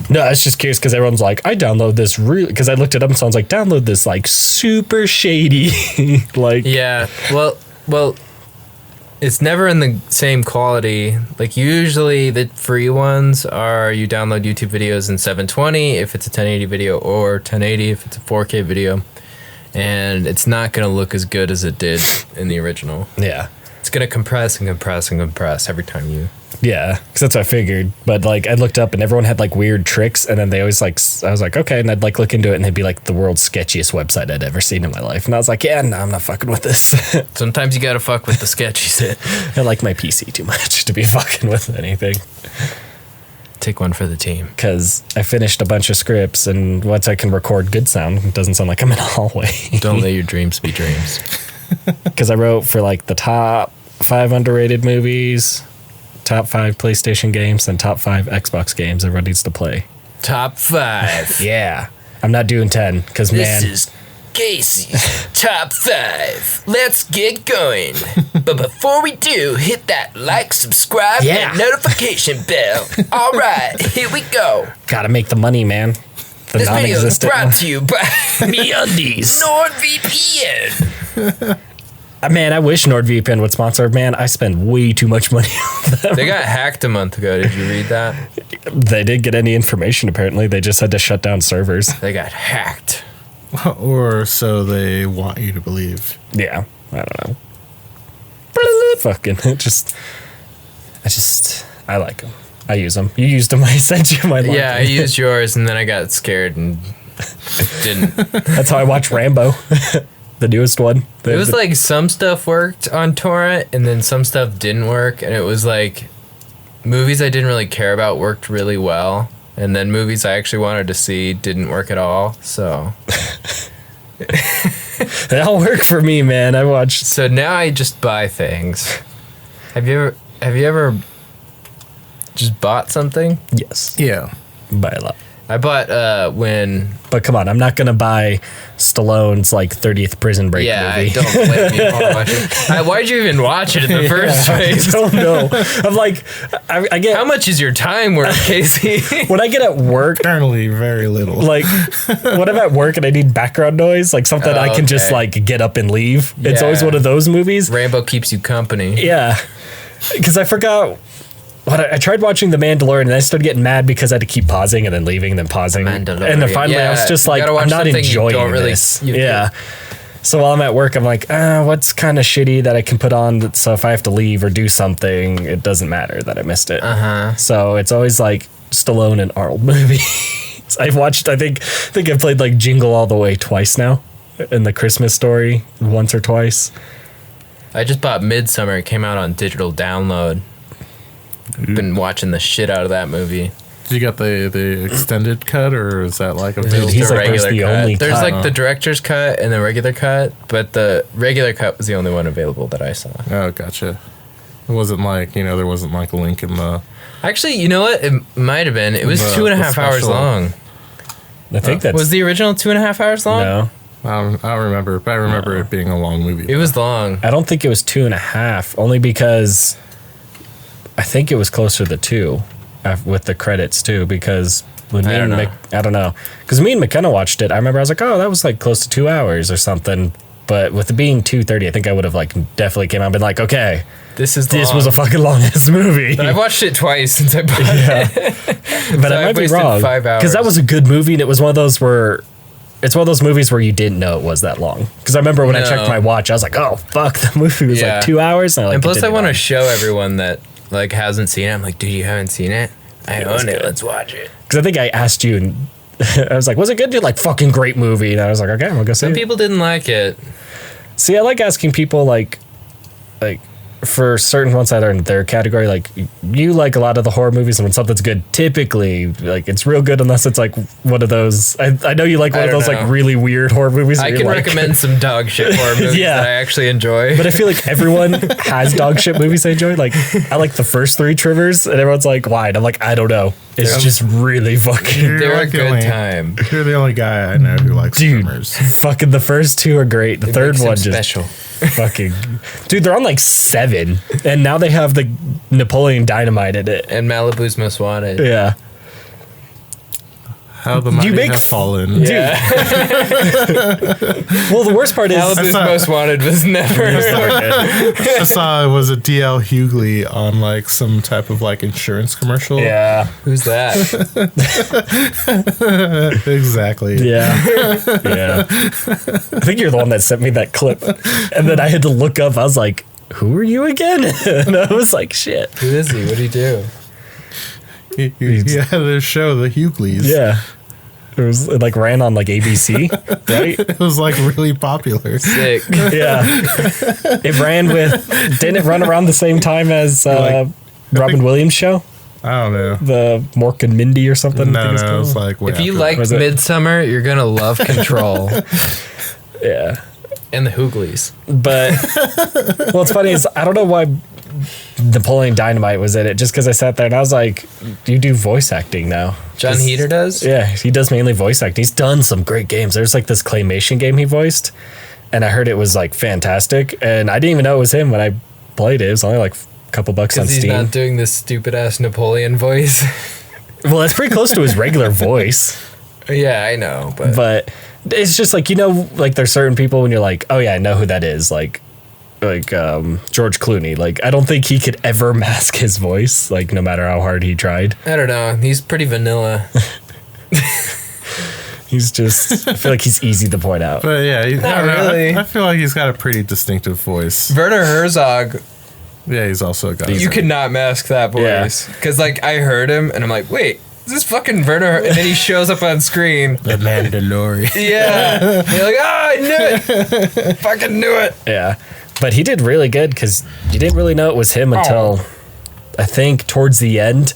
B: No, I was just curious because everyone's like, I download this really... Because I looked it up and someone's like, download this like super shady. Like,
D: Yeah. Well, it's never in the same quality. Like usually the free ones are you download YouTube videos in 720 if it's a 1080 video, or 1080 if it's a 4K video. And it's not going to look as good as it did in the original.
B: yeah.
D: It's going to compress and compress and compress every time you...
B: Yeah, because that's what I figured. But like, I looked up and everyone had like weird tricks, and then they always like, I was like, okay, and I'd like look into it, and it'd be like the world's sketchiest website I'd ever seen in my life, and I was like, yeah, no, I'm not fucking with this.
D: Sometimes you got to fuck with the sketchy shit.
B: I like my PC too much to be fucking with anything.
D: Take one for the team.
B: Because I finished a bunch of scripts, and once I can record good sound, it doesn't sound like I'm in a hallway.
D: Don't let your dreams be dreams.
B: Because I wrote for like the top 5 underrated movies, top 5 PlayStation games, and top 5 Xbox games everyone needs to play.
D: Top 5.
B: Yeah. I'm not doing 10, because man...
D: This is Casey's Top 5. Let's get going. But before we do, hit that like, subscribe,
B: Yeah.
D: and notification bell. All right, here we go.
B: Gotta make the money, man. The
D: This video is
B: non-existent
D: brought
B: one.
D: to you by
B: MeUndies.
D: NordVPN.
B: Man, I wish NordVPN would sponsor. Man, I spend way too much money on them.
D: They got hacked a month ago. Did you read that?
B: They didn't get any information, apparently. They just had to shut down servers.
D: They got hacked.
C: Or so they want you to believe.
B: Yeah, I don't know. Fucking I like them. I use them. You used them. I sent you my.
D: Yeah, I used yours, and then I got scared and didn't.
B: That's how I watched Rambo, the newest one.
D: It was like some stuff worked on torrent, and then some stuff didn't work, and it was like movies I didn't really care about worked really well, and then movies I actually wanted to see didn't work at all. So
B: they all work for me, man. I watched.
D: So now I just buy things. Have you ever just bought something?
B: Yes,
C: Yeah.
B: buy a lot.
D: I bought when
B: But come on, I'm not gonna buy Stallone's like 30th Prison Break
D: yeah,
B: movie.
D: I don't blame you for watching. Why'd you even watch it in the first place?
B: I don't know. I'm like, I get
D: How much is your time worth, Casey?
B: when I get at work.
C: Apparently very little.
B: Like when I'm at work and I need background noise, like something I can just
D: Okay.
B: like get up and leave. It's always
D: Yeah.
B: one of those movies.
D: Rambo keeps you company.
B: Yeah, because I forgot. What I tried watching The Mandalorian and I started getting mad because I had to keep pausing and then leaving and then pausing.
D: Mandalorian.
B: And then finally I was
D: Yeah,
B: just
D: you
B: like,
D: gotta watch
B: I'm not
D: something you
B: enjoying
D: don't really-
B: this.
D: you-
B: Yeah. So while I'm at work, I'm like, what's kind of shitty that I can put on so if I have to leave or do something, it doesn't matter that I missed it.
D: Uh-huh.
B: So it's always like Stallone and Arnold movies. I've watched, I think I've played like Jingle All the Way twice now. And The Christmas Story once or twice.
D: I just bought Midsummer. It came out on digital download. Been watching the shit out of that movie.
C: Did you get the extended cut, or is that like a
B: Dude,
C: film?
B: he's
D: The
B: like, there's the
D: cut.
B: only
D: There's
B: cut.
D: like the director's cut and the regular cut, but the regular cut was the only one available that I saw.
C: Oh, gotcha. It wasn't like, there wasn't like a link in the...
D: Actually, you know what? It might have been. It was
C: The-
D: 2.5
C: the
D: hours
C: special.
D: long.
B: I think that's.
D: Was the original 2.5 hours long?
B: No.
C: I don't remember, but I remember it being a long movie.
D: It was long.
B: I don't think it was 2.5, only because I think it was closer to 2 with the credits too. Because when me
D: I
B: and
D: don't know.
B: I don't know, because me and McKenna watched it. I remember I was like, oh, that was like close to 2 hours or something. But with it being 2:30, I think I would have like definitely came out and been like, okay,
D: This is
B: this
D: long.
B: was a fucking long ass movie.
D: But I've watched it twice since I bought
B: Yeah.
D: it.
B: But I
D: I've
B: might be
D: wasted
B: wrong
D: 5 hours.
B: because that was a good movie and it was one of those where. It's one of those movies where you didn't know it was that long. Because I remember when I
D: No.
B: checked my watch, I was like, "Oh fuck, the movie was
D: Yeah.
B: like 2 hours." And, I, like,
D: And plus, I
B: continued
D: want to
B: on.
D: show everyone that like hasn't seen it. I'm like, dude, you haven't seen it? I
B: was
D: own it.
B: good.
D: Let's watch it.
B: Because I think I asked you, and I was like, "Was it good?" Dude, like, fucking great movie. And I was like, "Okay, I'm gonna go see
D: Some
B: it."
D: people didn't like it.
B: See, I like asking people like for certain ones that are in their category. Like, you like a lot of the horror movies, and when something's good, typically like it's real good, unless it's like one of those. I know you like one
D: I
B: of
D: don't
B: those like
D: know.
B: really weird horror movies.
D: I
B: where
D: can
B: you're like-
D: recommend some dog shit horror movies
B: Yeah.
D: that I actually enjoy.
B: But I feel like everyone has dog shit movies they enjoy. Like, I like the first 3 Trivers, and everyone's like, why? And I'm like, I don't know. It's
C: Yeah.
B: just really fucking.
C: You're
D: They're a
C: like the
D: good
C: only-
D: time.
C: You're the only guy I know who likes
B: Dude,
C: swimmers.
B: fucking the first 2 are great. The
D: It
B: third
D: makes
B: one
D: them
B: just
D: special.
B: fucking. Dude, they're on like 7, and now they have the Napoleon Dynamite in it.
D: And Malibu's Most Wanted.
B: Yeah.
C: How the mighty
B: make
C: have
B: f-
C: fallen.
D: Yeah.
B: Well, the worst part is.
D: Malibu's
C: thought-
D: Most Wanted was never.
C: I saw it was a DL Hughley on like some type of like insurance commercial.
B: Yeah.
D: Who's that?
C: Exactly.
B: Yeah. Yeah. I think you're the one that sent me that clip. And then I had to look up. I was like, who are you again? And I was like, shit.
D: Who is he? What did he do?
C: He had a show, the Hughleys.
B: Yeah. It like ran on like ABC, right?
C: It was like really popular.
D: Sick.
B: Yeah. It ran with, didn't it run around the same time as Robin
C: think-
B: Williams' show?
C: I don't know.
B: The Mork and Mindy or something? I
C: No,
B: think it's
C: it was
B: called.
C: like way
D: If you
C: after
D: liked
B: Was it-
D: Midsummer, you're gonna love Control
B: Yeah.
D: and the Hoogleys.
B: But what's funny is I don't know why Napoleon Dynamite was in it, just because I sat there and I was like, you do voice acting now.
D: John
B: Just-
D: Heater does.
B: Yeah, he does mainly voice acting. He's done some great games. There's like this claymation game he voiced, and I heard it was like fantastic. And I didn't even know it was him when I played it. It was only like a couple bucks on
D: Because he's
B: Steam.
D: not doing this stupid ass Napoleon voice.
B: Well, that's pretty close to his regular voice.
D: Yeah, I know,
B: But it's just like, like there's certain people when you're like, oh yeah, I know who that is. Like George Clooney. Like, I don't think he could ever mask his voice, like no matter how hard he tried.
D: I don't know. He's pretty vanilla.
B: He's just, I feel like he's easy to point out.
C: But yeah, I don't know,
D: really.
C: I feel like he's got a pretty distinctive voice.
D: Werner Herzog,
C: Yeah, he's also a guy.
D: you could not mask that voice. Because, like, I heard him, and I'm like, wait, is this fucking Werner? And then he shows up on screen.
C: The Mandalorian.
D: Yeah. You're like, I knew it. Fucking knew it.
B: Yeah. But he did really good because you didn't really know it was him until I think towards the end.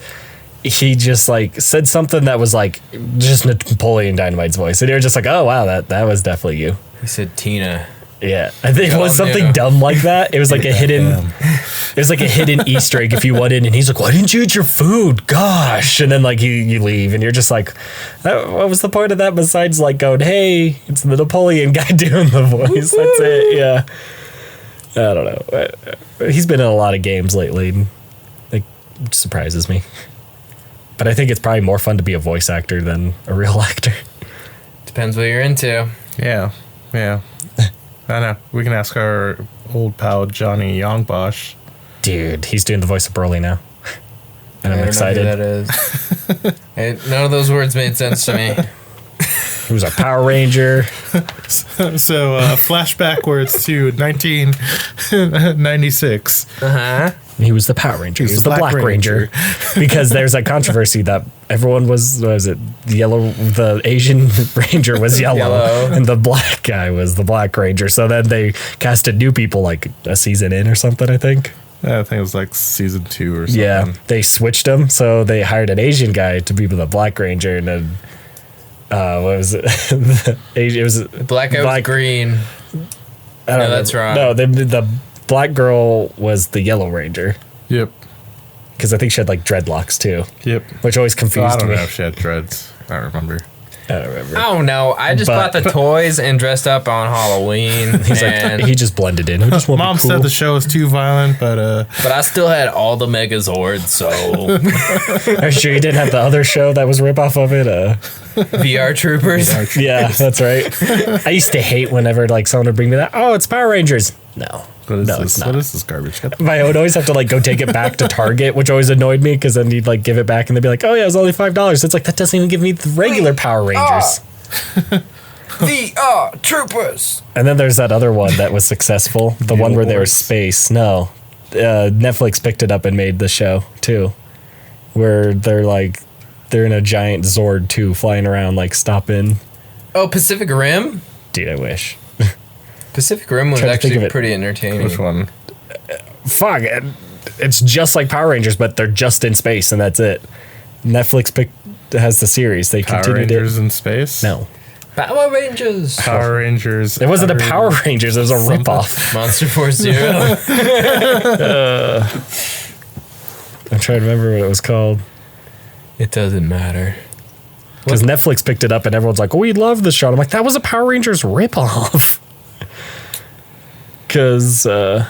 B: He just like said something that was like just Napoleon Dynamite's voice. And you're just like, oh, wow, that was definitely you.
D: He said Tina.
B: Yeah. I think it was
D: Dumb,
B: something
D: yeah.
B: dumb like that. It was like a hidden Easter egg if you went in and he's like, why didn't you eat your food? Gosh. And then like you leave and you're just like, what was the point of that besides like going, hey, it's the Napoleon guy doing the voice. That's it. Yeah. I don't know. He's been in a lot of games lately. And it surprises me. But I think it's probably more fun to be a voice actor than a real actor.
D: Depends what you're into.
C: Yeah. I know. We can ask our old pal Johnny Youngbosch.
B: Dude, he's doing the voice of Broly now. And
D: I
B: I'm
D: don't
B: excited.
D: know who that is. None of those words made sense to me.
B: He was a Power Ranger.
C: So flash backwards to 1996.
B: He was the Power Ranger. He was the Black Ranger. Because there's that controversy that everyone was it yellow? The Asian Ranger was yellow, and the black guy was the Black Ranger. So then they casted new people like a season in or something, I think.
C: I think it was like season 2 or something.
B: Yeah, they switched them. So they hired an Asian guy to be the Black Ranger, and then what was it? It was
D: Black out green.
B: I don't know.
D: That's wrong.
B: No, the black girl was the Yellow Ranger.
C: Yep.
B: Because I think she had like dreadlocks too.
C: Yep.
B: Which always
C: I
B: confused
C: don't
B: me.
C: know if she had dreads. I don't remember.
B: I don't remember.
D: Oh no! I just
B: But-
D: bought the toys and dressed up on Halloween.
B: He's
D: and,
B: like, he just blended in. I just want to be
C: Mom
B: cool.
C: said the show was too violent, but
D: but I still had all the Megazords, so
B: Are you sure you didn't have the other show that was a ripoff of it?
D: VR Troopers.
B: Yeah, that's right. I used to hate whenever like someone would bring me that. Oh, it's Power Rangers. No,
C: what is
B: no,
C: this?
B: it's not.
C: What is this garbage? Get the-
B: I would always have to like go take it back to Target, which always annoyed me because then you'd like give it back and they'd be like, "Oh yeah, it was only $5." It's like that doesn't even give me the regular Power Rangers.
D: VR Troopers.
B: And then there's that other one that was successful, the one where they were space. No, Netflix picked it up and made the show too, where they're in a giant Zord too, flying around like stopping.
D: Oh, Pacific Rim.
B: Dude, I wish.
D: Pacific Rim was
B: Trying to think of
D: actually
B: it.
D: pretty entertaining.
C: Which one?
B: Fuck, it's just like Power Rangers, but they're just in space and that's it. Netflix has the series. They
C: Power
B: continued
C: Rangers
B: it.
C: in space?
B: No,
D: Power Rangers.
C: Power Rangers.
B: it wasn't a Power Rangers. It was a ripoff.
D: Monster Force Zero.
B: I'm trying to remember what it was called.
D: It doesn't matter.
B: Because Netflix picked it up and everyone's like, "Oh, we love this show." I'm like, "That was a Power Rangers ripoff." Because, yeah,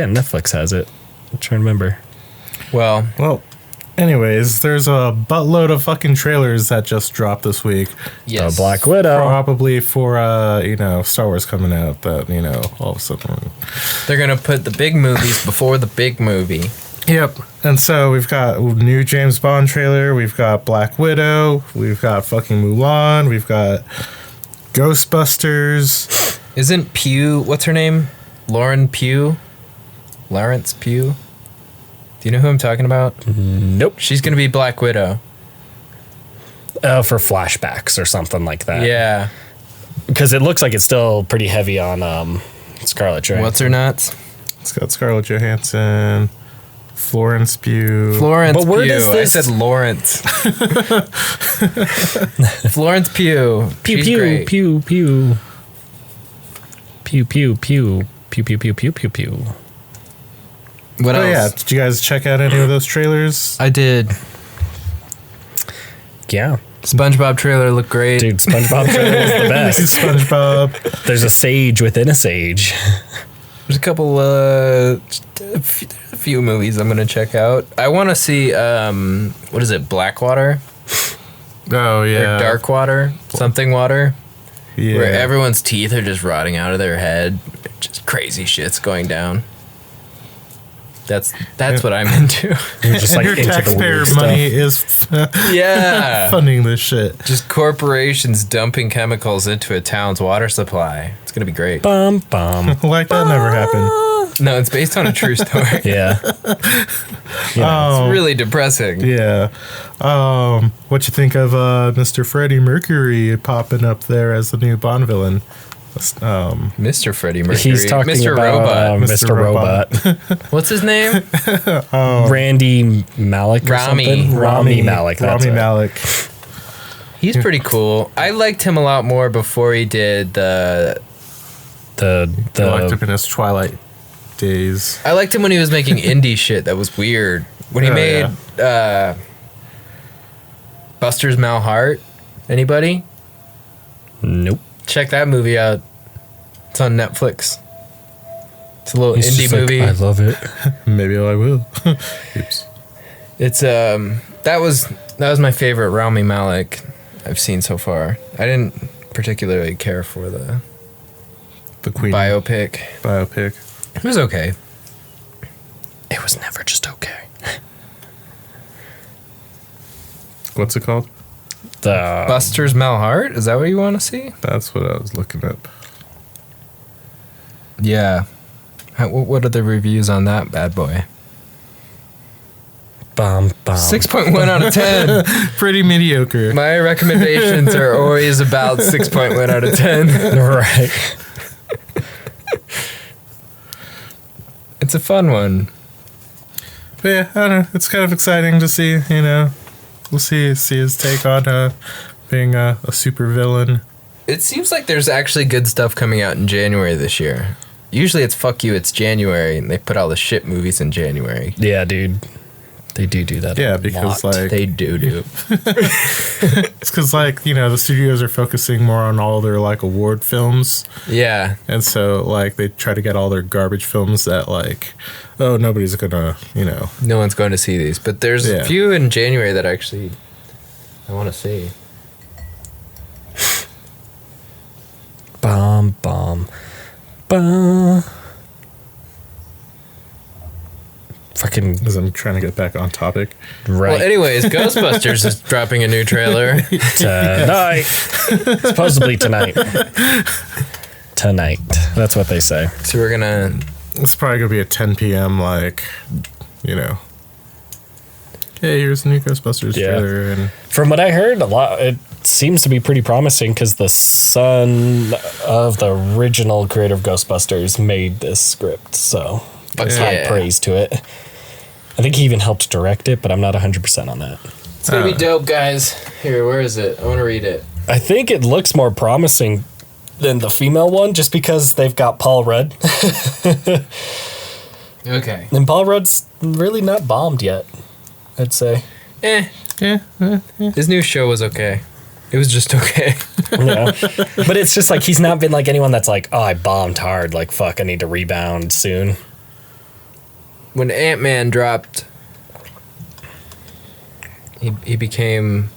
B: Netflix has it. I'm trying to remember.
D: Well,
C: Well, anyways, there's a buttload of fucking trailers that just dropped this week.
D: yes.
B: Black Widow.
C: Probably for, Star Wars coming out that, all of a sudden.
D: They're gonna put the big movies before the big movie.
C: Yep. And so we've got a new James Bond trailer. We've got Black Widow. We've got fucking Mulan. We've got Ghostbusters.
D: Isn't Pugh? What's her name? Lauren Pugh. Lawrence Pugh. Do you know who I'm talking about?
B: Nope.
D: She's gonna be Black Widow.
B: For flashbacks or something like that.
D: Yeah.
B: Because it looks like it's still pretty heavy on Scarlett Johansson.
D: What's her nuts?
C: It's got Scarlett Johansson, Florence Pugh.
D: Florence
B: But where
D: Pugh.
B: does this-
D: I said Lawrence. Florence Pugh.
B: Pew
D: She's
B: pew
D: great.
B: pew pew. Pew pew pew pew pew pew pew pew pew.
D: What
C: Oh,
D: else?
C: yeah. Did you guys check out any of those trailers?
D: I did.
B: Yeah,
D: SpongeBob trailer looked great.
B: dude, SpongeBob trailer is the best.
C: SpongeBob.
B: There's a sage within a sage.
D: There's a couple, a few movies I'm gonna check out. I want to see, what is it, Blackwater
C: Oh, yeah.
D: or Darkwater, something water,
C: Yeah.
D: where everyone's teeth are just rotting out of their head. Just crazy shit's going down. That's what I'm into.
B: You're just
C: And
B: like
C: your
B: into the
C: taxpayer
B: weird
C: money
B: stuff.
C: is
D: Yeah.
C: funding this shit.
D: Just corporations dumping chemicals into a town's water supply. It's gonna be great.
B: Bum bum.
C: Like that never happened.
D: No, it's based on a true story.
B: Yeah.
D: It's really depressing.
C: Yeah. What you think of Mr. Freddie Mercury popping up there as the new Bond villain?
D: Mr. Freddie Mercury.
B: He's talking
D: Mr.
B: about
D: Robot.
C: Mr.
B: Mr. Robot.
D: What's his name?
B: Randy Malik or
D: Rami.
B: something? Rami Malik. That's
C: Rami
B: it.
C: Malek.
D: He's pretty cool. I liked him a lot more before he did the.
B: The
C: Locked up in his Twilight days.
D: I liked him when he was making indie shit that was weird. When he
C: Oh,
D: made Buster's Malheart. Anybody?
B: nope.
D: Check that movie out. It's on Netflix. It's a little
B: He's
D: indie
B: just like,
D: movie.
B: I love it.
C: Maybe I will. Oops.
D: It's that was my favorite Rami Malek I've seen so far. I didn't particularly care for the
C: The Queen
D: biopic.
C: biopic.
D: It was okay.
B: It was never just okay.
C: What's it called?
B: The
D: Buster's Malheart? Is that what you want to see?
C: That's what I was looking up.
D: Yeah. What are the reviews on that bad boy?
B: bum bum.
D: 6.1 out of 10.
C: Pretty mediocre.
D: My recommendations are always about 6.1 out of 10.
B: Right.
D: It's a fun one.
C: But yeah, I don't know. It's kind of exciting to see, you know. We'll see his take on being a super villain.
D: It seems like there's actually good stuff coming out in January this year. Usually it's fuck you, it's January, and they put all the shit movies in January.
B: Yeah, dude. They do that.
C: Yeah,
B: a
C: because
B: lot.
C: like
D: They do.
C: it's because like, you know, the studios are focusing more on all their like award films,
D: Yeah.
C: and so like they try to get all their garbage films that like, oh, nobody's gonna, you know.
D: No one's going to see these. But there's
C: Yeah.
D: a few in January that actually I want to see.
B: Bum bum bum. Fucking
C: As I'm trying to get back on topic.
B: right.
D: Well, anyways, Ghostbusters is dropping a new trailer.
B: Tonight. Supposedly tonight. Tonight. That's what they say.
D: So we're going to...
C: It's probably gonna be a 10 p.m. like, you know. Hey, here's the new Ghostbusters
B: Yeah.
C: trailer, and
B: From what I heard, it seems to be pretty promising because the son of the original creator of Ghostbusters made this script. So that's high
D: Yeah.
B: praise to it. I think he even helped direct it, but I'm not 100% on that.
D: It's going to be dope, guys. Here, where is it? I want to read it.
B: I think it looks more promising than the female one just because they've got Paul Rudd.
D: Okay.
B: And Paul Rudd's really not bombed yet, I'd say.
C: yeah.
D: His new show was okay. It was just okay.
B: Yeah. But it's just like he's not been like anyone that's like, oh, I bombed hard. Like, fuck, I need to rebound soon.
D: When Ant-Man dropped, he became...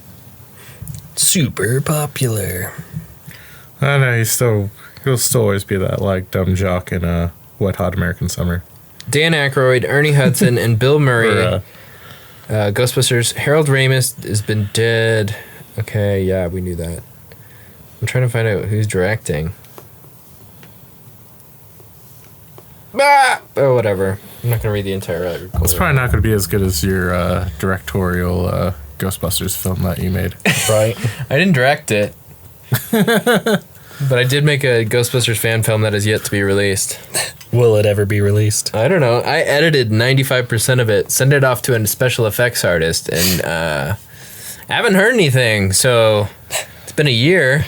B: Super popular.
C: I don't know. He'll still always be that like dumb jock in Wet Hot American Summer.
D: Dan Aykroyd, Ernie Hudson, and Bill Murray.
C: Or,
D: Ghostbusters. Harold Ramis has been dead. Okay, yeah, we knew that. I'm trying to find out who's directing. Ah! Oh, whatever. I'm not going to read the entire article.
C: it's probably not going to be as good as your directorial Ghostbusters film that you made.
B: Right?
D: I didn't direct it. But I did make a Ghostbusters fan film that is yet to be released.
B: Will it ever be released?
D: I don't know. I edited 95% of it, sent it off to a special effects artist, and I haven't heard anything, so it's been a year,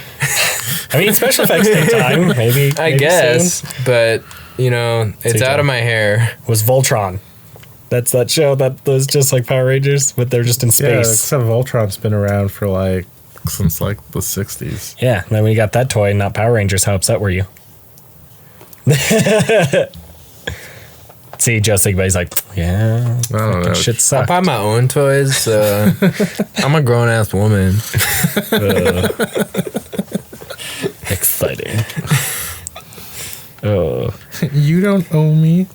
B: I mean, special effects take time. Maybe.
D: I
B: maybe
D: guess.
B: soon.
D: But, you know, it's
B: Take
D: out
B: time.
D: of my hair.
B: Was Voltron. That's that show that was just like Power Rangers, but they're just in
C: Yeah,
B: space.
C: except Voltron's been around for like since like the 60s.
B: Yeah. And then when you got that toy, not Power Rangers, how upset were you? See, Joe Sigbay's like, yeah,
C: I don't know.
B: shit
D: I
B: sucked.
D: buy my own toys. I'm a grown ass woman.
B: Exciting. Oh.
C: You don't owe me.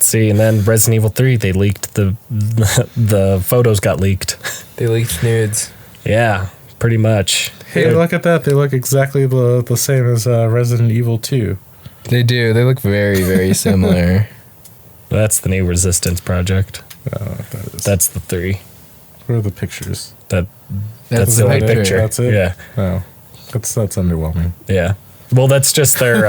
B: see. And then Resident Evil 3, they leaked the photos got leaked.
D: They leaked nudes.
B: Yeah, pretty much.
C: Hey, look at that. They look exactly the same as Resident Evil 2.
D: They do. They look very, very similar.
B: That's the new Resistance project.
C: That is.
B: That's the 3.
C: Where are the pictures?
B: That's
D: That's
B: the
D: the
B: only
D: picture.
B: picture.
C: That's it?
B: Yeah.
C: Oh, that's underwhelming.
B: Yeah. Well, that's just their.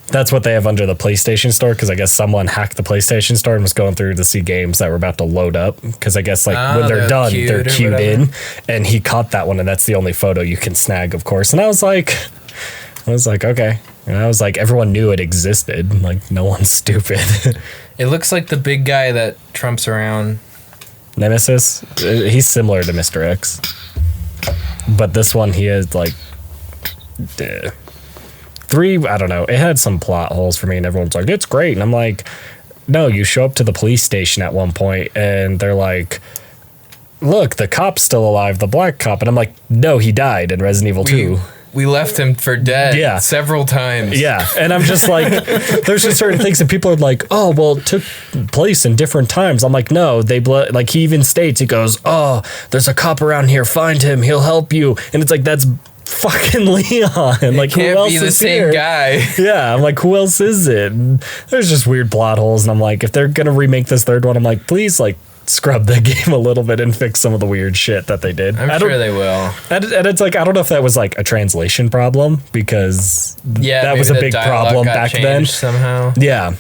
B: That's what they have under the PlayStation Store, because I guess someone hacked the PlayStation Store and was going through to see games that were about to load up. Because I guess when they're
D: they're
B: done,
D: queued
B: they're
D: or
B: queued
D: whatever.
B: in, and he caught that one, and that's the only photo you can snag, of course. And I was like, okay. And I was like, everyone knew it existed. Like, no one's stupid.
D: It looks like the big guy that trumps around.
B: Nemesis, he's similar to Mr. X, but this one he has like 3. I don't know. It had some plot holes for me, and everyone's like, "It's great," and I'm like, "No." You show up to the police station at one point, and they're like, "Look, the cop's still alive, the black cop," and I'm like, "No, he died in Resident Evil 2."
D: We left him for dead
B: Yeah.
D: several times.
B: Yeah, and I'm just like, there's just certain things that people are like, oh, well, it took place in different times. I'm like, no, like he even states, he goes, oh, there's a cop around here, find him, he'll help you, and it's like, that's fucking Leon. Like, who
D: Can't
B: else
D: be the
B: is
D: same
B: here?
D: guy.
B: Yeah, I'm like, who else is it? And there's just weird plot holes, and I'm like, if they're gonna remake this third one, I'm like, please, like, scrub the game a little bit and fix some of the weird shit that they did.
D: I'm sure they will.
B: And it's like, I don't know if that was like a translation problem, because
D: Yeah,
B: that
D: maybe
B: was a
D: the
B: big
D: dialogue
B: problem
D: got
B: back then.
D: changed somehow.
B: Yeah,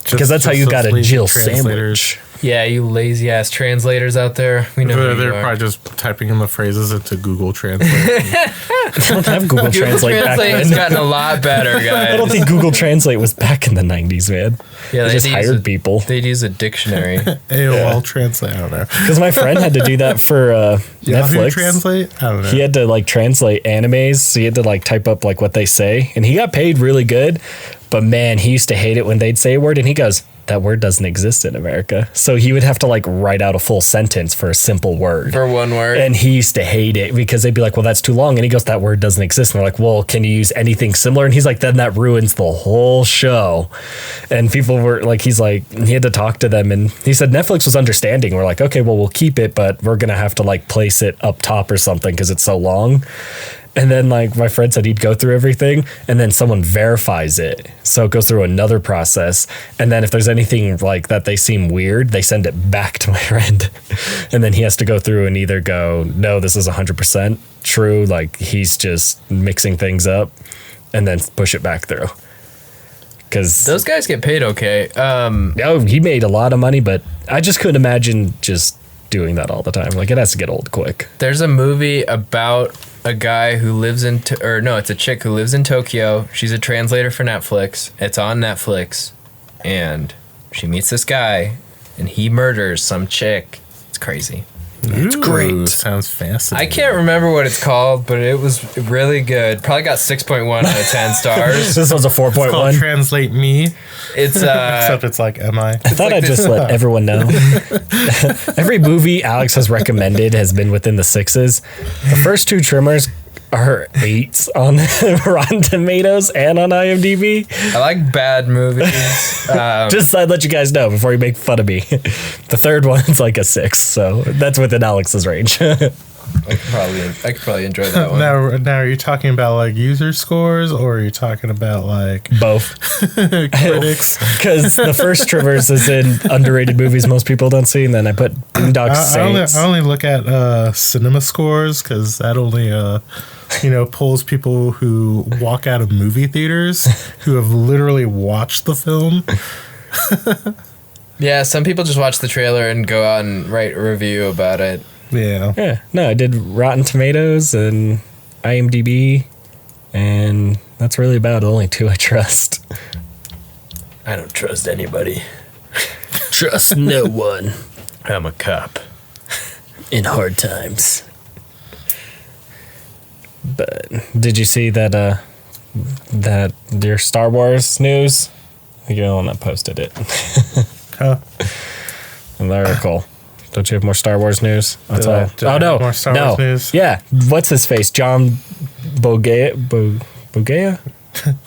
B: because that's how you
C: those
B: got a
C: lazy
B: Jill
C: translators.
B: sandwich.
D: Yeah, you lazy ass translators out there. We know
C: They're,
D: who you
C: they're
D: are.
C: probably just typing in the phrases into Google Translate.
B: I don't have Google
D: Google
B: Translate back
D: Translate has
B: then.
D: gotten a lot better, guys.
B: I don't think Google Translate was back in the 90s, man.
D: Yeah,
B: they just
D: they'd use
B: hired
D: a-
B: people.
D: They'd use a dictionary.
C: AOL Translate. I don't know.
B: Because my friend had to do that for
C: Yahoo
B: Netflix.
C: Translate. I don't know.
B: He had to like translate animes, so he had to like type up like what they say, and he got paid really good. But man, he used to hate it when they'd say a word, and he goes, "That word doesn't exist in America." So he would have to like write out a full sentence for a simple word.
D: For one word.
B: And he used to hate it because they'd be like, well, that's too long. And he goes, that word doesn't exist. And they're like, well, can you use anything similar? And he's like, then that ruins the whole show. And people were like, he's like, he had to talk to them. And he said Netflix was understanding. We're like, okay, well, we'll keep it, but we're going to have to like place it up top or something because it's so long. And then like my friend said he'd go through everything and then someone verifies it. So it goes through another process. And then if there's anything like that they seem weird, they send it back to my friend. And then he has to go through and either go, no, this is 100% true. Like he's just mixing things up, and then push it back through. Because
D: Those guys get paid okay.
B: oh, he made a lot of money, but I just couldn't imagine just doing that all the time. Like it has to get old quick.
D: There's a movie about a guy who lives in, it's a chick who lives in Tokyo. She's a translator for Netflix. It's on Netflix. And she meets this guy, and he murders some chick. It's crazy.
C: It's
B: great.
C: Sounds fascinating.
D: I can't remember what it's called, but it was really good. Probably got 6.1 out of 10 stars.
B: This one's a
C: It's called
B: 4.1.
C: Translate Me,
D: It's
C: except it's like Am I?
B: I thought
D: like
B: I'd just let everyone know. Every movie Alex has recommended has been within the 6s. The first 2 trimmers are 8s on Rotten Tomatoes and on IMDb.
D: I like bad movies.
B: Just I'd let you guys know before you make fun of me. The third one's like a 6, so that's within Alex's range.
D: I could probably enjoy that one.
C: Now, are you talking about like user scores, or are you talking about like
B: Both.
C: critics?
B: Because the first Trimmers is in underrated movies most people don't see, and then I put Boondock Saints.
C: I only look at cinema scores because that only pulls people who walk out of movie theaters who have literally watched the film.
D: Yeah, some people just watch the trailer and go out and write a review about it.
C: Yeah.
B: Yeah, no, I did Rotten Tomatoes and IMDb, and that's really about the only 2 I trust.
D: I don't trust anybody.
B: Trust no one
D: I'm a cop.
B: in hard times. But did you see that that your Star Wars news? You're the one that posted it.
C: Huh?
B: An article. Don't you have more Star Wars news? That's
C: Did I-
B: all.
C: did I
B: Oh
C: have
B: no,
C: more Star
B: no.
C: Wars news?
B: Yeah, what's his face? John Boyega. Boyega?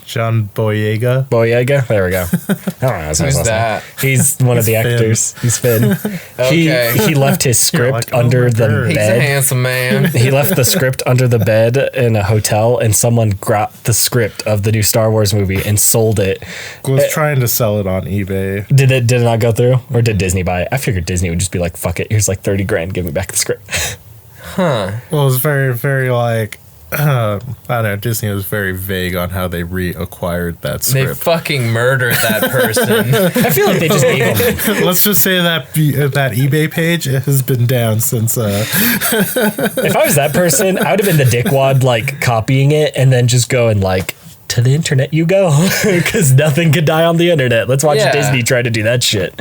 C: John Boyega.
B: Boyega. There we go. I don't know. His
D: Who's
B: last name.
D: that?
B: He's one of the
C: Finn.
B: actors. He's Finn.
D: Okay.
B: He left his script
C: like, oh
B: under
C: my
B: the
C: God.
D: He's a
B: bed.
D: handsome man.
B: He left the script under the bed in a hotel, and someone grabbed the script of the new Star Wars movie and sold it.
C: Was trying to sell it on eBay.
B: Did it not go through, or did Disney buy it? I figured Disney would just be like, "Fuck it, here's like 30 grand, give me back the script."
D: Huh.
C: Well, it was very, very like, I don't know, Disney was very vague on how they reacquired that
D: They
C: script.
D: fucking murdered that person.
B: I feel like they just gave him.
C: Let's just say that that eBay page has been down since.
B: If I was that person, I would have been the dickwad, like copying it and then just going like, "To the internet you go," because nothing could die on the internet. Let's watch
D: Yeah.
B: Disney try to do that shit.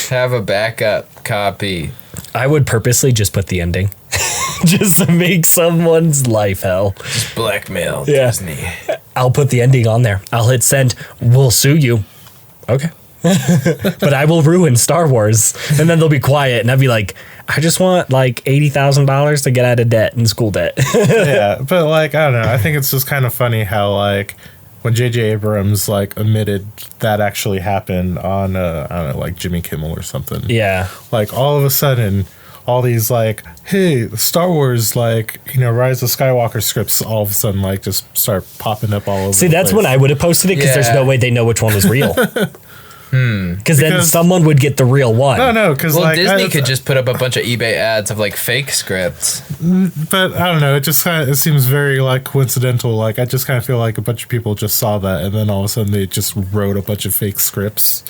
D: Have a backup copy.
B: I would purposely just put the ending, just to make someone's life hell.
D: Just blackmail
B: Yeah.
D: Disney.
B: I'll put the ending on there. I'll hit send. We'll sue you. Okay. But I will ruin Star Wars. And then they'll be quiet. And I'd be like, I just want like $80,000 to get out of debt and school debt.
C: Yeah, but like, I don't know. I think it's just kind of funny how like when J.J. Abrams like admitted that actually happened on, I don't know, like Jimmy Kimmel or something.
B: Yeah.
C: Like all of a sudden, all these like, hey, Star Wars, like, you know, Rise of Skywalker scripts all of a sudden like just start popping up all over.
B: See,
C: the
B: that's
C: place.
B: when I would have posted it because there's
D: Yeah.
B: no way they know which one was real. Because then
C: Because-
B: someone would get the real one.
C: No, because
D: Well,
C: like
D: Disney
C: I-
D: could just put up a bunch of eBay ads of like fake scripts.
C: But I don't know. It just kind of it seems very like coincidental. Like I just kind of feel like a bunch of people just saw that, and then all of a sudden they just wrote a bunch of fake scripts,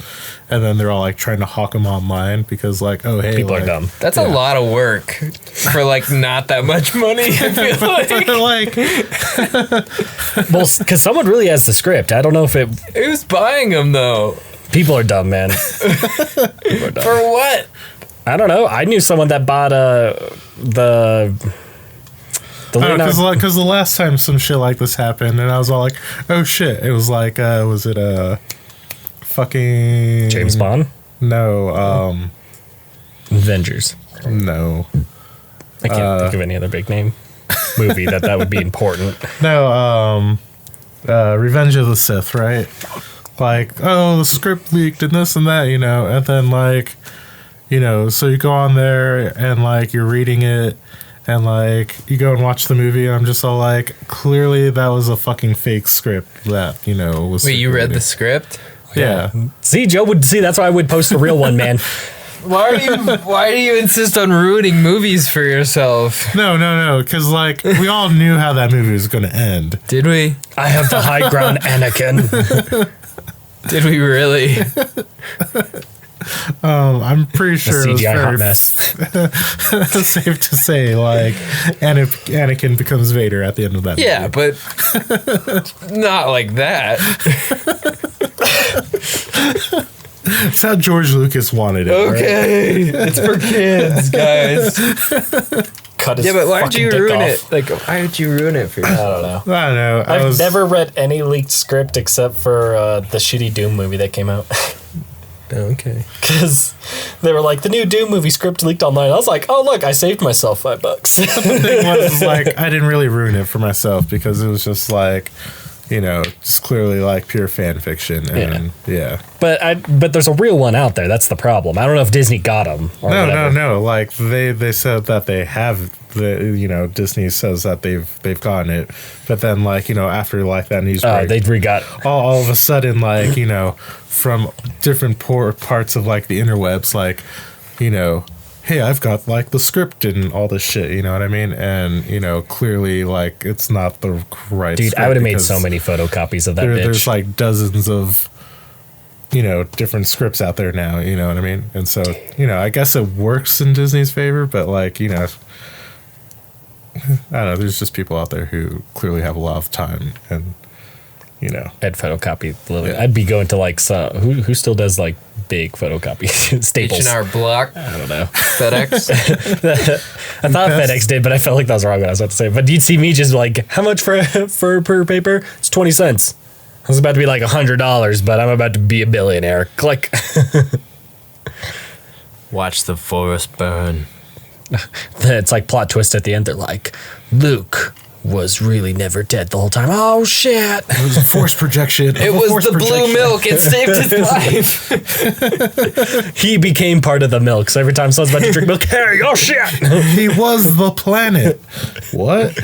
C: and then they're all like trying to hawk them online because like, oh hey,
B: People
C: like,
B: are dumb.
D: That's a
C: Yeah.
D: lot of work for like not that much money. I feel like.
C: like
B: Well, because someone really has the script. I don't know if it.
D: Who's buying them though?
B: People are dumb, man.
D: For what?
B: I don't know. I knew someone that bought the Leonardo.
C: because the last time some shit like this happened, and I was all like, oh shit, it was like was it fucking
B: James Bond,
C: No,
B: Avengers.
C: no,
B: I can't think of any other big name movie that would be important.
C: no, Revenge of the Sith, right? Like, oh, the script leaked and this and that, you know, and then like, you know, so you go on there and like you're reading it and like you go and watch the movie and I'm just all like, clearly that was a fucking fake script that, you know, was.
D: Wait, you read the
C: circulating.
D: script?
C: Yeah.
B: See, Joe would see. That's why I would post a real one, man.
D: Why do you insist on ruining movies for yourself?
C: No, because like we all knew how that movie was going to end.
D: Did we?
B: I have the high ground, Anakin.
D: Did we really?
C: I'm pretty
B: The
C: sure it was
B: CGI hot
C: very
B: mess.
C: safe to say like Anakin becomes Vader at the end of that
D: Yeah,
C: movie.
D: but not like that.
C: That's how George Lucas wanted it. Right?
D: Okay, it's for kids, guys.
B: Cut his
D: Yeah, but why'd
B: fucking
D: you
B: dick
D: ruin
B: off.
D: it? Like, why would you ruin it for
B: I
D: yourself?
B: don't know.
C: I don't know.
B: I've never read any leaked script except for the shitty Doom movie that came out.
D: Okay.
B: Because they were like, the new Doom movie script leaked online. I was like, oh, look, I saved myself $5.
C: It was like I didn't really ruin it for myself because it was just like, you know, just clearly like pure fan fiction and yeah.
B: But there's a real one out there. That's the problem. I don't know if Disney got them. Or whatever.
C: No. Like they said that they have the, you know, Disney says that they've gotten it, but then like, you know, after like that news break,
B: They re-got.
C: all of a sudden, like, you know, from different parts of like the interwebs, like, you know, hey, I've got like the script and all this shit, you know what I mean? And, you know, clearly like it's not the right
B: Dude,
C: script
B: I would have made
C: because
B: so many photocopies of that bitch.
C: there's like dozens of, you know, different scripts out there now, you know what I mean? And so, you know, I guess it works in Disney's favor, but like, you know, I don't know, there's just people out there who clearly have a lot of time and, you know.
B: I'd photocopy. Literally.
C: Yeah.
B: I'd be going to like some, who still does like big photocopies? Staples.
D: H&R Block,
B: I don't know.
D: FedEx.
B: I thought FedEx did, but I felt like that was wrong what I was about to say. But you'd see me just like, how much for per paper? It's 20 cents. I was about to be like $100, but I'm about to be a billionaire. Click.
D: Watch the forest burn.
B: It's like plot twist at the end. They're like, Luke, was really never dead the whole time. Oh shit!
C: It was a force projection.
D: It was the blue milk. It saved his life.
B: He became part of the milk. So every time someone's about to drink milk, hey, oh shit!
C: He was the planet. What?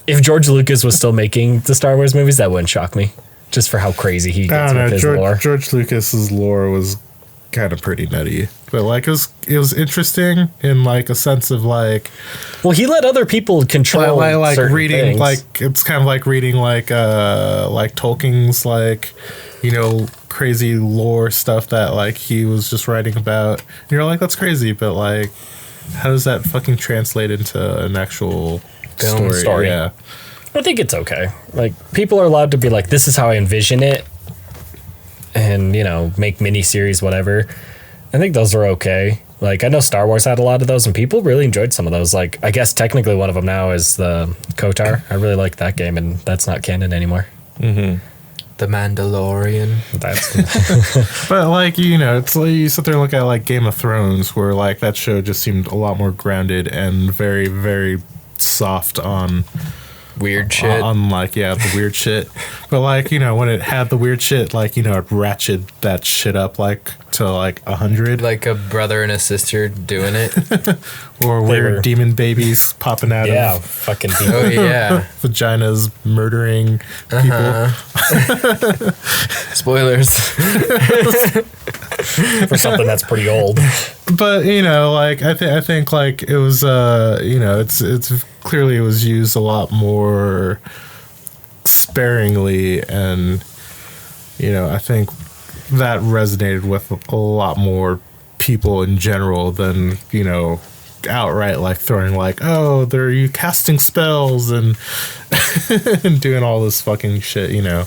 B: If George Lucas was still making the Star Wars movies, that wouldn't shock me. Just for how crazy he
C: I
B: gets
C: don't
B: with
C: know.
B: his lore.
C: George Lucas's lore was kind of pretty nutty, but like it was interesting in like a sense of like
B: Well, he let other people control
C: like
B: certain
C: reading
B: things.
C: like it's kind of like reading like Tolkien's like, you know, crazy lore stuff that like he was just writing about. And you're like, that's crazy, but like how does that fucking translate into an actual
B: Film story.
C: Yeah.
B: I think it's okay. Like, people are allowed to be like, this is how I envision it, and, you know, make miniseries, whatever. I think those are okay. Like, I know Star Wars had a lot of those, and people really enjoyed some of those. Like, I guess technically one of them now is the KOTOR. I really like that game, and that's not canon anymore.
D: The Mandalorian.
B: That's
C: But like, you know, it's like you sit there and look at like Game of Thrones, where like that show just seemed a lot more grounded and very, very soft on
D: Weird shit.
C: on like the weird shit. But like, you know, when it had the weird shit, like, you know, it ratcheted that shit up like to like 100,
D: Like a brother and a sister doing it.
C: or
B: They
C: weird
B: were-
C: demon babies popping out
B: yeah,
C: of
B: fucking
D: Oh yeah.
C: vaginas, murdering people.
D: Spoilers.
B: for something that's pretty old.
C: But you know, like I think like it was you know, it's clearly it was used a lot more sparingly, and you know, I think that resonated with a lot more people in general than, you know, outright like throwing like, oh, they're you casting spells and and doing all this fucking shit, you know.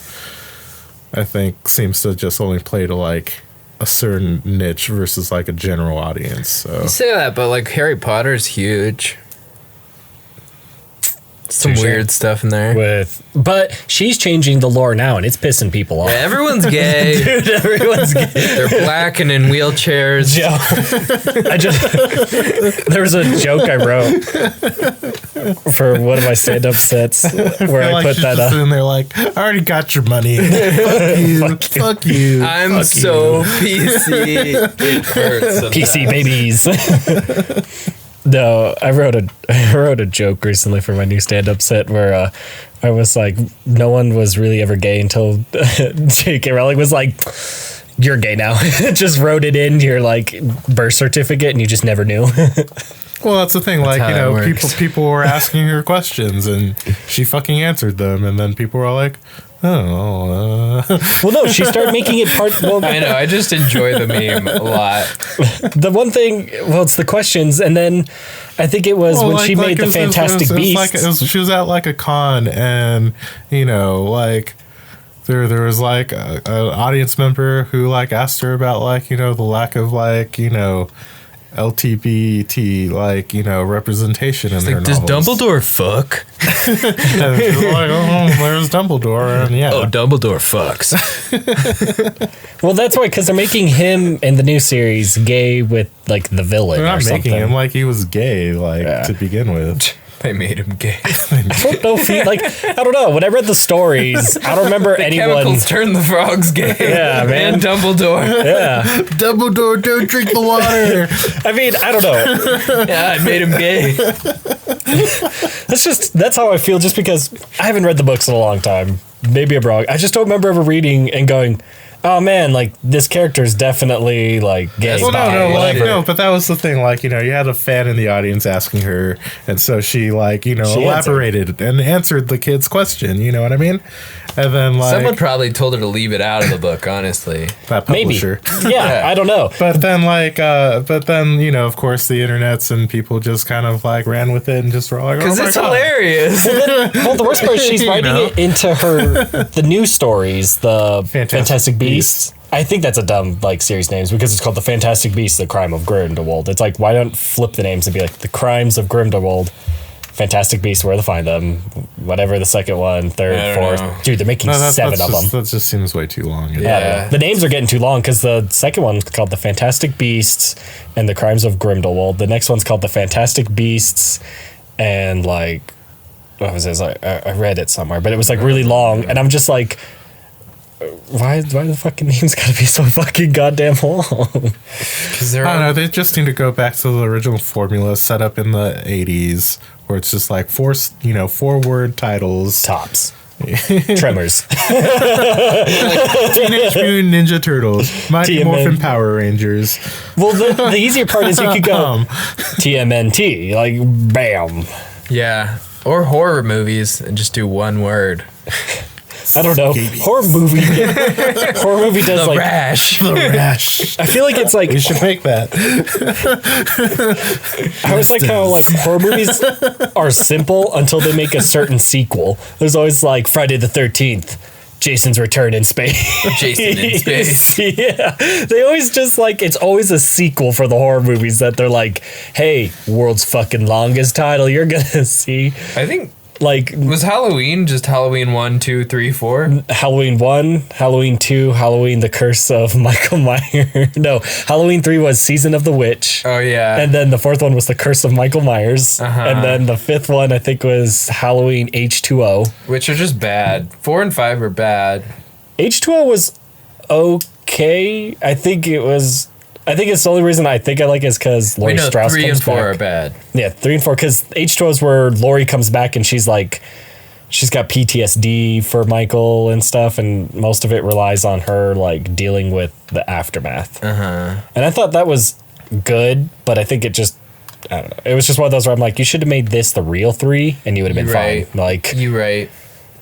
C: I think seems to just only play to like a certain niche versus like a general audience. So
D: You say that, but like Harry Potter's huge. Some
B: Touche.
D: weird stuff in there.
B: But she's changing the lore now, and it's pissing people off.
D: Yeah, everyone's gay.
B: Dude, everyone's gay.
D: They're black and in wheelchairs.
B: Joe, there was a joke I wrote for one of my stand-up sets where I
C: like
B: put
C: she's
B: that
C: just
B: up.
C: sitting there like, I already got your money. Fuck you.
D: I'm so PC. It hurts.
B: PC babies. No, I wrote a joke recently for my new stand-up set where I was like, no one was really ever gay until J.K. Rowling was like, you're gay now. Just wrote it in your like birth certificate, and you just never knew.
C: Well, that's the thing. Like,
D: how
C: you
D: it
C: know,
D: works.
C: people were asking her questions, and she fucking answered them, and then people were like, oh,
B: Well, no, she started making it part. Well,
D: I know. I just enjoy the meme a lot.
B: the one thing, well, it's the questions, and then I think it was when she made the Fantastic Beasts.
C: She was at like a con, and you know, like there was like an audience member who like asked her about like, you know, the lack of like, you know, LGBT like, you know, representation in her
D: Like, does
C: novels.
D: Dumbledore fuck?
C: And she was like, oh, there's Dumbledore, and yeah.
D: Oh, Dumbledore fucks.
B: Well, that's why, because they're making him in the new series gay with like the villain
C: They're
B: or
C: not
B: something.
C: making him like he was gay, like
B: Yeah.
C: to begin with.
D: They made him gay.
B: I don't know if he, like, I don't know. When I read the stories, I don't remember anyone.
D: Chemicals turn the frogs gay.
B: Yeah, man.
D: And Dumbledore.
B: Yeah,
C: Dumbledore, don't drink the water.
B: I mean, I don't know.
D: Yeah, it made him gay.
B: That's how I feel. Just because I haven't read the books in a long time. Maybe I'm wrong. I just don't remember ever reading and going, oh man, like this character is definitely like gay.
C: Well,
B: bi,
C: no, like,
B: whatever.
C: no, but that was the thing. Like, you know, you had a fan in the audience asking her, and so she, like, you know,
B: She
C: elaborated and answered the kid's question. You know what I mean? And then, like,
D: Someone probably told her to leave it out of the book, honestly.
C: that
B: Maybe.
C: publisher.
B: Yeah, I don't know.
C: But then, you know, of course, the internets and people just kind of like ran with it and just were like,
D: Because
C: oh my
D: it's
C: God.
D: hilarious.
B: Well, the worst part is she's
C: You
B: writing
C: know?
B: it into the new stories, the
C: Fantastic
B: Fantastic Beasts. I think that's a dumb like series names because it's called the Fantastic Beasts: The Crime of Grindelwald. It's like, why don't flip the names and be like the Crimes of Grindelwald, Fantastic Beasts, where to find them, whatever the second one,
D: I
B: third,
D: don't
B: fourth.
D: know.
B: Dude, they're making
C: No,
B: 7 of them.
C: That just seems way too long.
D: Yeah.
B: The names are getting too long because the second one's called the Fantastic Beasts and the Crimes of Grindelwald. The next one's called the Fantastic Beasts and like what was this? I read it somewhere, but it was like really long, and I'm just like, why the fucking names gotta be so fucking goddamn long?
D: Because
C: I don't know. They just need to go back to the original formula set up in the 80s, where it's just like 4-word titles.
B: Tops. Tremors.
C: Teenage Mutant Ninja Turtles, Mighty
B: TMN.
C: Morphin Power Rangers.
B: Well, the easier part is you could go TMNT, like bam.
D: Yeah. Or horror movies and just do one word.
B: I don't know.
C: Scabies.
B: Horror movie does
D: The
B: like
D: Rash.
C: The Rash.
B: I feel like it's like
C: We should make that.
B: I always like how like horror movies are simple until they make a certain sequel. There's always like Friday the 13th, Jason's Return in Space.
D: Jason in Space.
B: Yeah. They always just like, it's always a sequel for the horror movies that they're like, hey, world's fucking longest title you're gonna see.
D: I think,
B: Like
D: was Halloween just Halloween 1, 2, 3, 4?
B: Halloween 1, Halloween 2, Halloween the Curse of Michael Myers. No, Halloween 3 was Season of the Witch.
D: Oh, yeah.
B: And then the fourth one was The Curse of Michael Myers.
D: Uh-huh.
B: And then the fifth one, I think, was Halloween H2O.
D: Which are just bad. 4 and 5 are bad.
B: H2O was okay. I think it's the only reason I think I like it is because Laurie
D: Wait, no,
B: Strauss
D: 3
B: comes
D: and 4
B: back.
D: are bad.
B: Yeah, 3 and 4, because H2O is where Laurie comes back and she's like, she's got PTSD for Michael and stuff, and most of it relies on her like dealing with the aftermath.
D: Uh-huh.
B: And I thought that was good, but I think it just, I don't know. It was just one of those where I'm like, you should have made this the real 3, and you would have been
D: You're right.
B: fine. Like,
D: You right.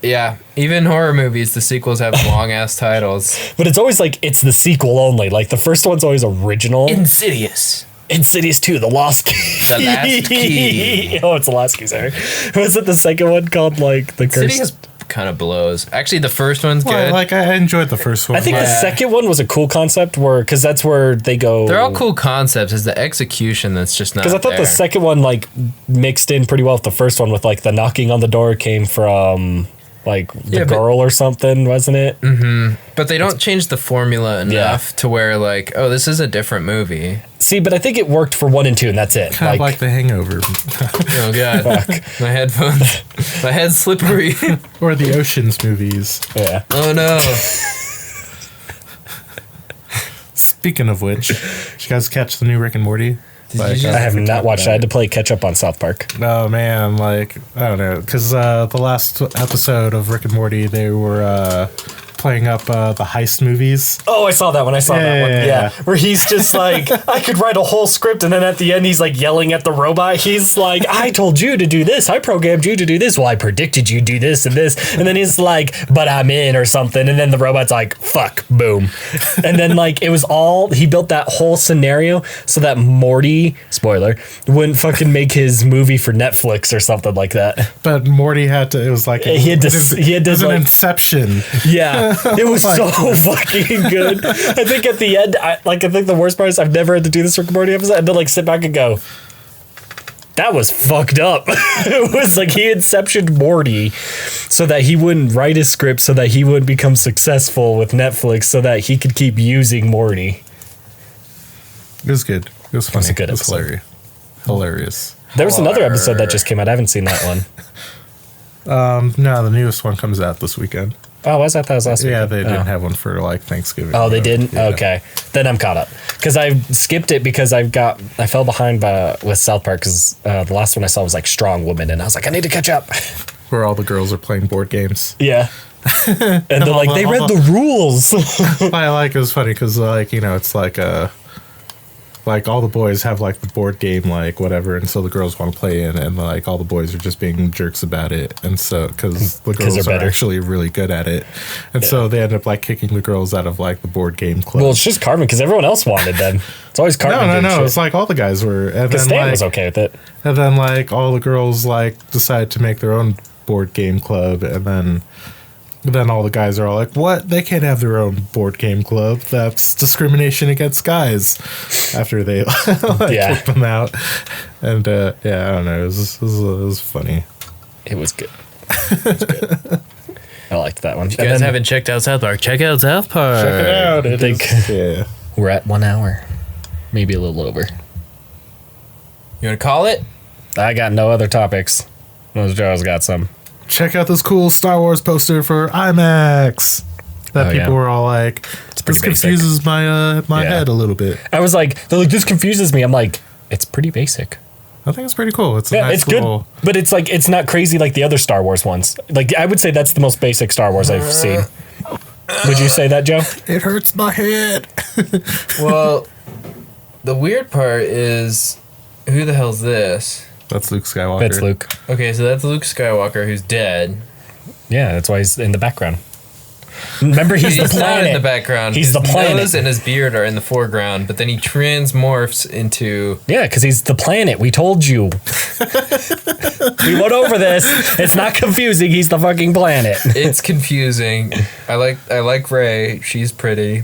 D: Yeah. Even horror movies, the sequels have long-ass titles.
B: but it's always like it's the sequel only. Like the first one's always original.
D: Insidious.
B: Insidious 2, The Lost Key.
D: The Last Key.
B: Oh, it's The Last Key, sorry. Was it the second one called like The Curse?
D: Insidious kind of blows. Actually, the first one's
C: Well,
D: good.
C: like I enjoyed the first one.
B: I think the
D: Yeah.
B: second one was a cool concept because that's where they go.
D: They're all cool concepts. It's the execution that's just not
B: Because I thought
D: there.
B: the second one like mixed in pretty well with the first one with like the knocking on the door came from like the
D: Yeah, but-
B: girl or something, wasn't it?
D: But they don't change the formula enough to where like, oh, this is a different movie.
B: See, but I think it worked for 1 and 2, and that's it.
C: kind of like The Hangover
D: Oh god, my headphones, my head's slippery.
C: or the Ocean's movies.
B: yeah.
D: Oh no.
C: Speaking of which, did you guys catch the new Rick and Morty?
D: Did you just-
B: I have not watched it. I had to play catch up on South Park.
C: Oh man, like I don't know, because the last episode of Rick and Morty, they were playing up the heist movies.
B: Oh, I saw that one. I saw that one.
C: Yeah.
B: Yeah. Where he's just like, I could write a whole script, and then at the end, he's like yelling at the robot. He's like, I told you to do this. I programmed you to do this. Well, I predicted you do this and this. And then he's like, but I'm in or something. And then the robot's like, fuck, boom. And then like, it was all, he built that whole scenario so that Morty, spoiler, wouldn't fucking make his movie for Netflix or something like that.
C: But Morty had to. It was like
B: He had to- he had to,
C: it was an
B: like-
C: Inception.
B: Yeah, it was so fucking good. I think at the end, I think the worst part is I've never had to do this Rick and Morty episode. I had to like sit back and go, that was fucked up. It was like he inceptioned Morty so that he wouldn't write his script, so that he would become successful with Netflix, so that he could keep using Morty.
C: It was good. It was funny.
B: a good
C: It was
B: episode.
C: hilarious.
B: There was another episode that just came out. I haven't seen that one.
C: No, the newest one comes out this weekend.
B: Oh, was that was last week?
C: Yeah, they didn't
B: Oh.
C: have one for like Thanksgiving.
B: Oh, they didn't?
C: Yeah.
B: Okay. Then I'm caught up. Because I skipped it because I fell behind with South Park because the last one I saw was like Strong Woman, and I was like, I need to catch up.
C: Where all the girls are playing board games.
B: Yeah. And they're like, they read the rules.
C: I like it was funny because like it's like all the boys have like the board game like whatever, and so the girls want to play in, and like all the boys are just being jerks about it, and so because the girls
B: they're
C: are
B: better.
C: actually really good at it, and so they end up like kicking the girls out of like the board game club.
B: Well, it's just Carmen because everyone else wanted them. It's always Carmen.
C: no, it's like all the guys were, and
B: Because
C: then
B: Stan
C: like,
B: was okay with it.
C: and then like all the girls like decide to make their own board game club, and then all the guys are all like, what? They can't have their own board game club. That's discrimination against guys. After they like,
B: Yeah.
C: kicked them out. And yeah, I don't know. It was funny.
B: It was good. It was good. I liked that one.
D: If you guys haven't checked out South Park, check out South Park.
C: Check it out.
B: I think
C: Yeah.
B: we're at 1 hour. Maybe a little over.
D: You want to call it?
B: I got no other topics. Unless Joe's got some.
C: Check out this cool Star Wars poster for IMAX. That
B: Oh,
C: people
B: yeah.
C: were all like,
B: pretty
C: this
B: basic.
C: confuses my
B: Yeah.
C: head a little bit.
B: I was like, they're like, this confuses me. I'm like, it's pretty basic.
C: I think it's pretty cool. It's a
B: Yeah,
C: nice
B: it's good,
C: little,
B: but it's like it's not crazy like the other Star Wars ones. Like I would say that's the most basic Star Wars I've seen. Would you say that, Joe?
C: It hurts my head.
D: Well, the weird part is, who the hell's this?
C: That's Luke Skywalker.
B: That's Luke.
D: Okay, so that's Luke Skywalker, who's dead.
B: Yeah, that's why he's in the background. Remember, he's the
D: Not
B: planet.
D: in the background.
B: He's
D: his
B: the planet.
D: nose and his beard are in the foreground, but then he transmorphs into.
B: Yeah, because he's the planet. We told you. We went over this. It's not confusing. He's the fucking planet.
D: It's confusing. I like Rey. She's pretty.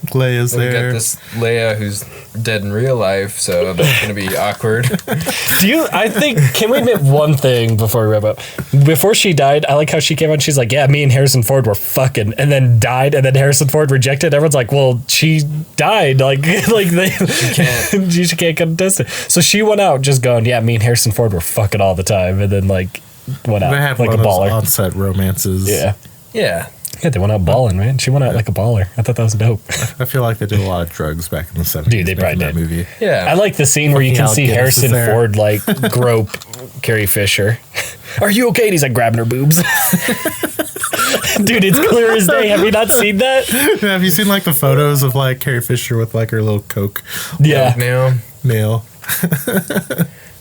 C: Leia's
D: We got
C: there.
D: this Leia who's dead in real life, so that's gonna be awkward.
B: I think, can we admit one thing before we wrap up? Before she died, I like how she came out and she's like, yeah, me and Harrison Ford were fucking, and then died, and then Harrison Ford rejected. Everyone's like, well, she died. Like they
D: can't.
B: she can't contest it. So she went out just going, yeah, me and Harrison Ford were fucking all the time, and then like went out
C: They had
B: like
C: one
B: a
C: of those
B: baller.
C: on-set romances.
B: Yeah.
D: Yeah.
B: Yeah, they went out balling, man. She went out like a baller. I thought that was dope.
C: I feel like they did a lot of drugs back in the 70s.
B: Dude, they
C: making
B: probably
C: that
B: did.
C: movie.
D: Yeah.
B: I like the scene where you
C: Fucking
B: can
C: Alec
B: see
C: Guinness is
B: Harrison
C: there.
B: Ford like grope Carrie Fisher. Are you okay? And he's like grabbing her boobs. Dude, it's clear as day. Have you not seen that?
C: Yeah, have you seen like the photos of like Carrie Fisher with like her little Coke
B: Yeah.
D: Now.
C: nail?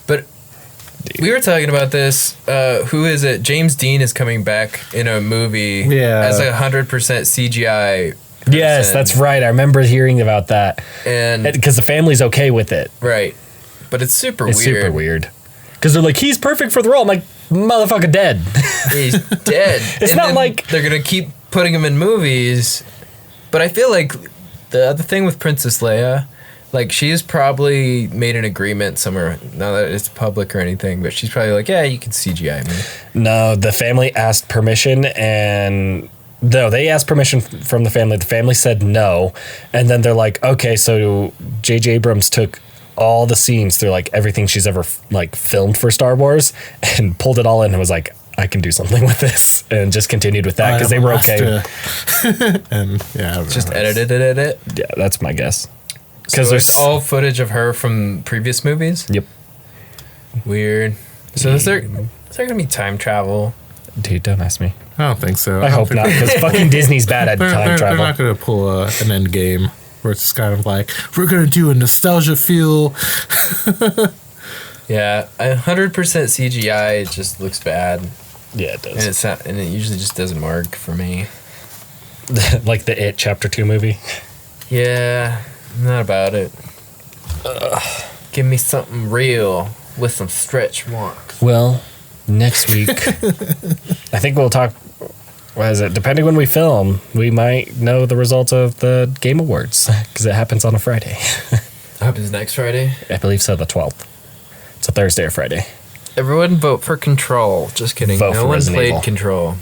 D: But we were talking about this. Who is it? James Dean is coming back in a movie as a 100% CGI.
B: Yes,
D: person.
B: that's right. I remember hearing about that.
D: And
B: Because the family's okay with it.
D: right, but it's super
B: It's
D: weird.
B: super weird. Because they're like, he's perfect for the role. I'm like, motherfucker dead.
D: He's dead.
B: It's
D: And
B: not
D: then
B: like-
D: they're gonna keep putting him in movies. But I feel like the other thing with Princess Leia, like she's probably made an agreement somewhere. Not that it's public or anything, but she's probably like, yeah, you can CGI me.
B: No, the family asked permission and... No, they asked permission from the family. The family said no. And then they're like, okay, so J.J. Abrams took all the scenes through like everything she's ever like filmed for Star Wars and pulled it all in and was like, I can do something with this, and just continued with that because they were okay.
C: And yeah,
D: Just edited it.
B: Yeah, that's my guess.
D: Because
B: Because
D: there's all footage of her from previous movies.
B: Yep.
D: Weird. So is there gonna be time travel?
B: Dude, don't ask me.
C: I don't think so.
B: I
C: don't
B: hope
C: think-
B: not, because fucking Disney's bad at time
C: They're
B: travel.
C: not going to pull an end game where it's kind of like, we're going to do a nostalgia feel.
D: Yeah, 100% CGI. It just looks bad,
B: Yeah, it
D: and
B: does.
D: it's not, and it usually just doesn't work for me.
B: Like the It Chapter 2 movie.
D: Yeah, not about it. Give me something real with some stretch marks.
B: Well, next week, I think we'll talk. What is it? Depending when we film, we might know the results of the Game Awards because it happens on a Friday.
D: Happens next Friday.
B: I believe so, the 12th. It's a Thursday or Friday.
D: Everyone vote for Control. Just kidding.
B: Vote
D: No
B: for
D: one
B: Resident
D: played
B: Evil.
D: Control.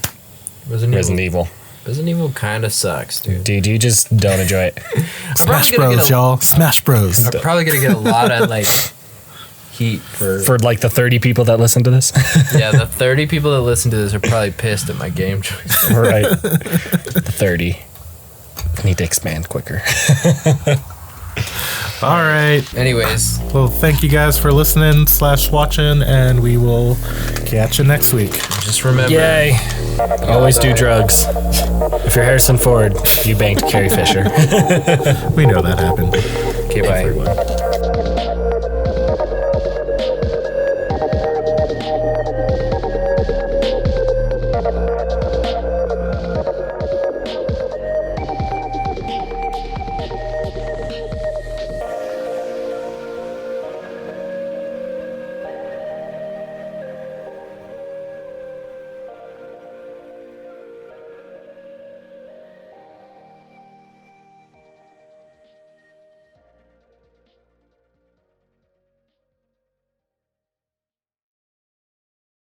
B: Resident Evil.
D: Resident Evil kind of sucks, dude.
B: Dude, you just don't enjoy it.
C: Smash
D: gonna get
C: Bros,
D: a-
C: y'all. Smash Bros.
D: I'm probably gonna get a lot of like heat for
B: For like the 30 people that listen to this.
D: yeah. The 30 people that listen to this are probably pissed at my game choice.
B: Right. The 30. I need to expand quicker.
C: All right.
D: Anyways,
C: Well, thank you guys for listening / watching, and we will catch you next week.
D: just remember.
B: Yay. Always do drugs. If you're Harrison Ford, you banked Carrie Fisher.
C: We know that happened.
D: Okay, bye.
B: Everyone.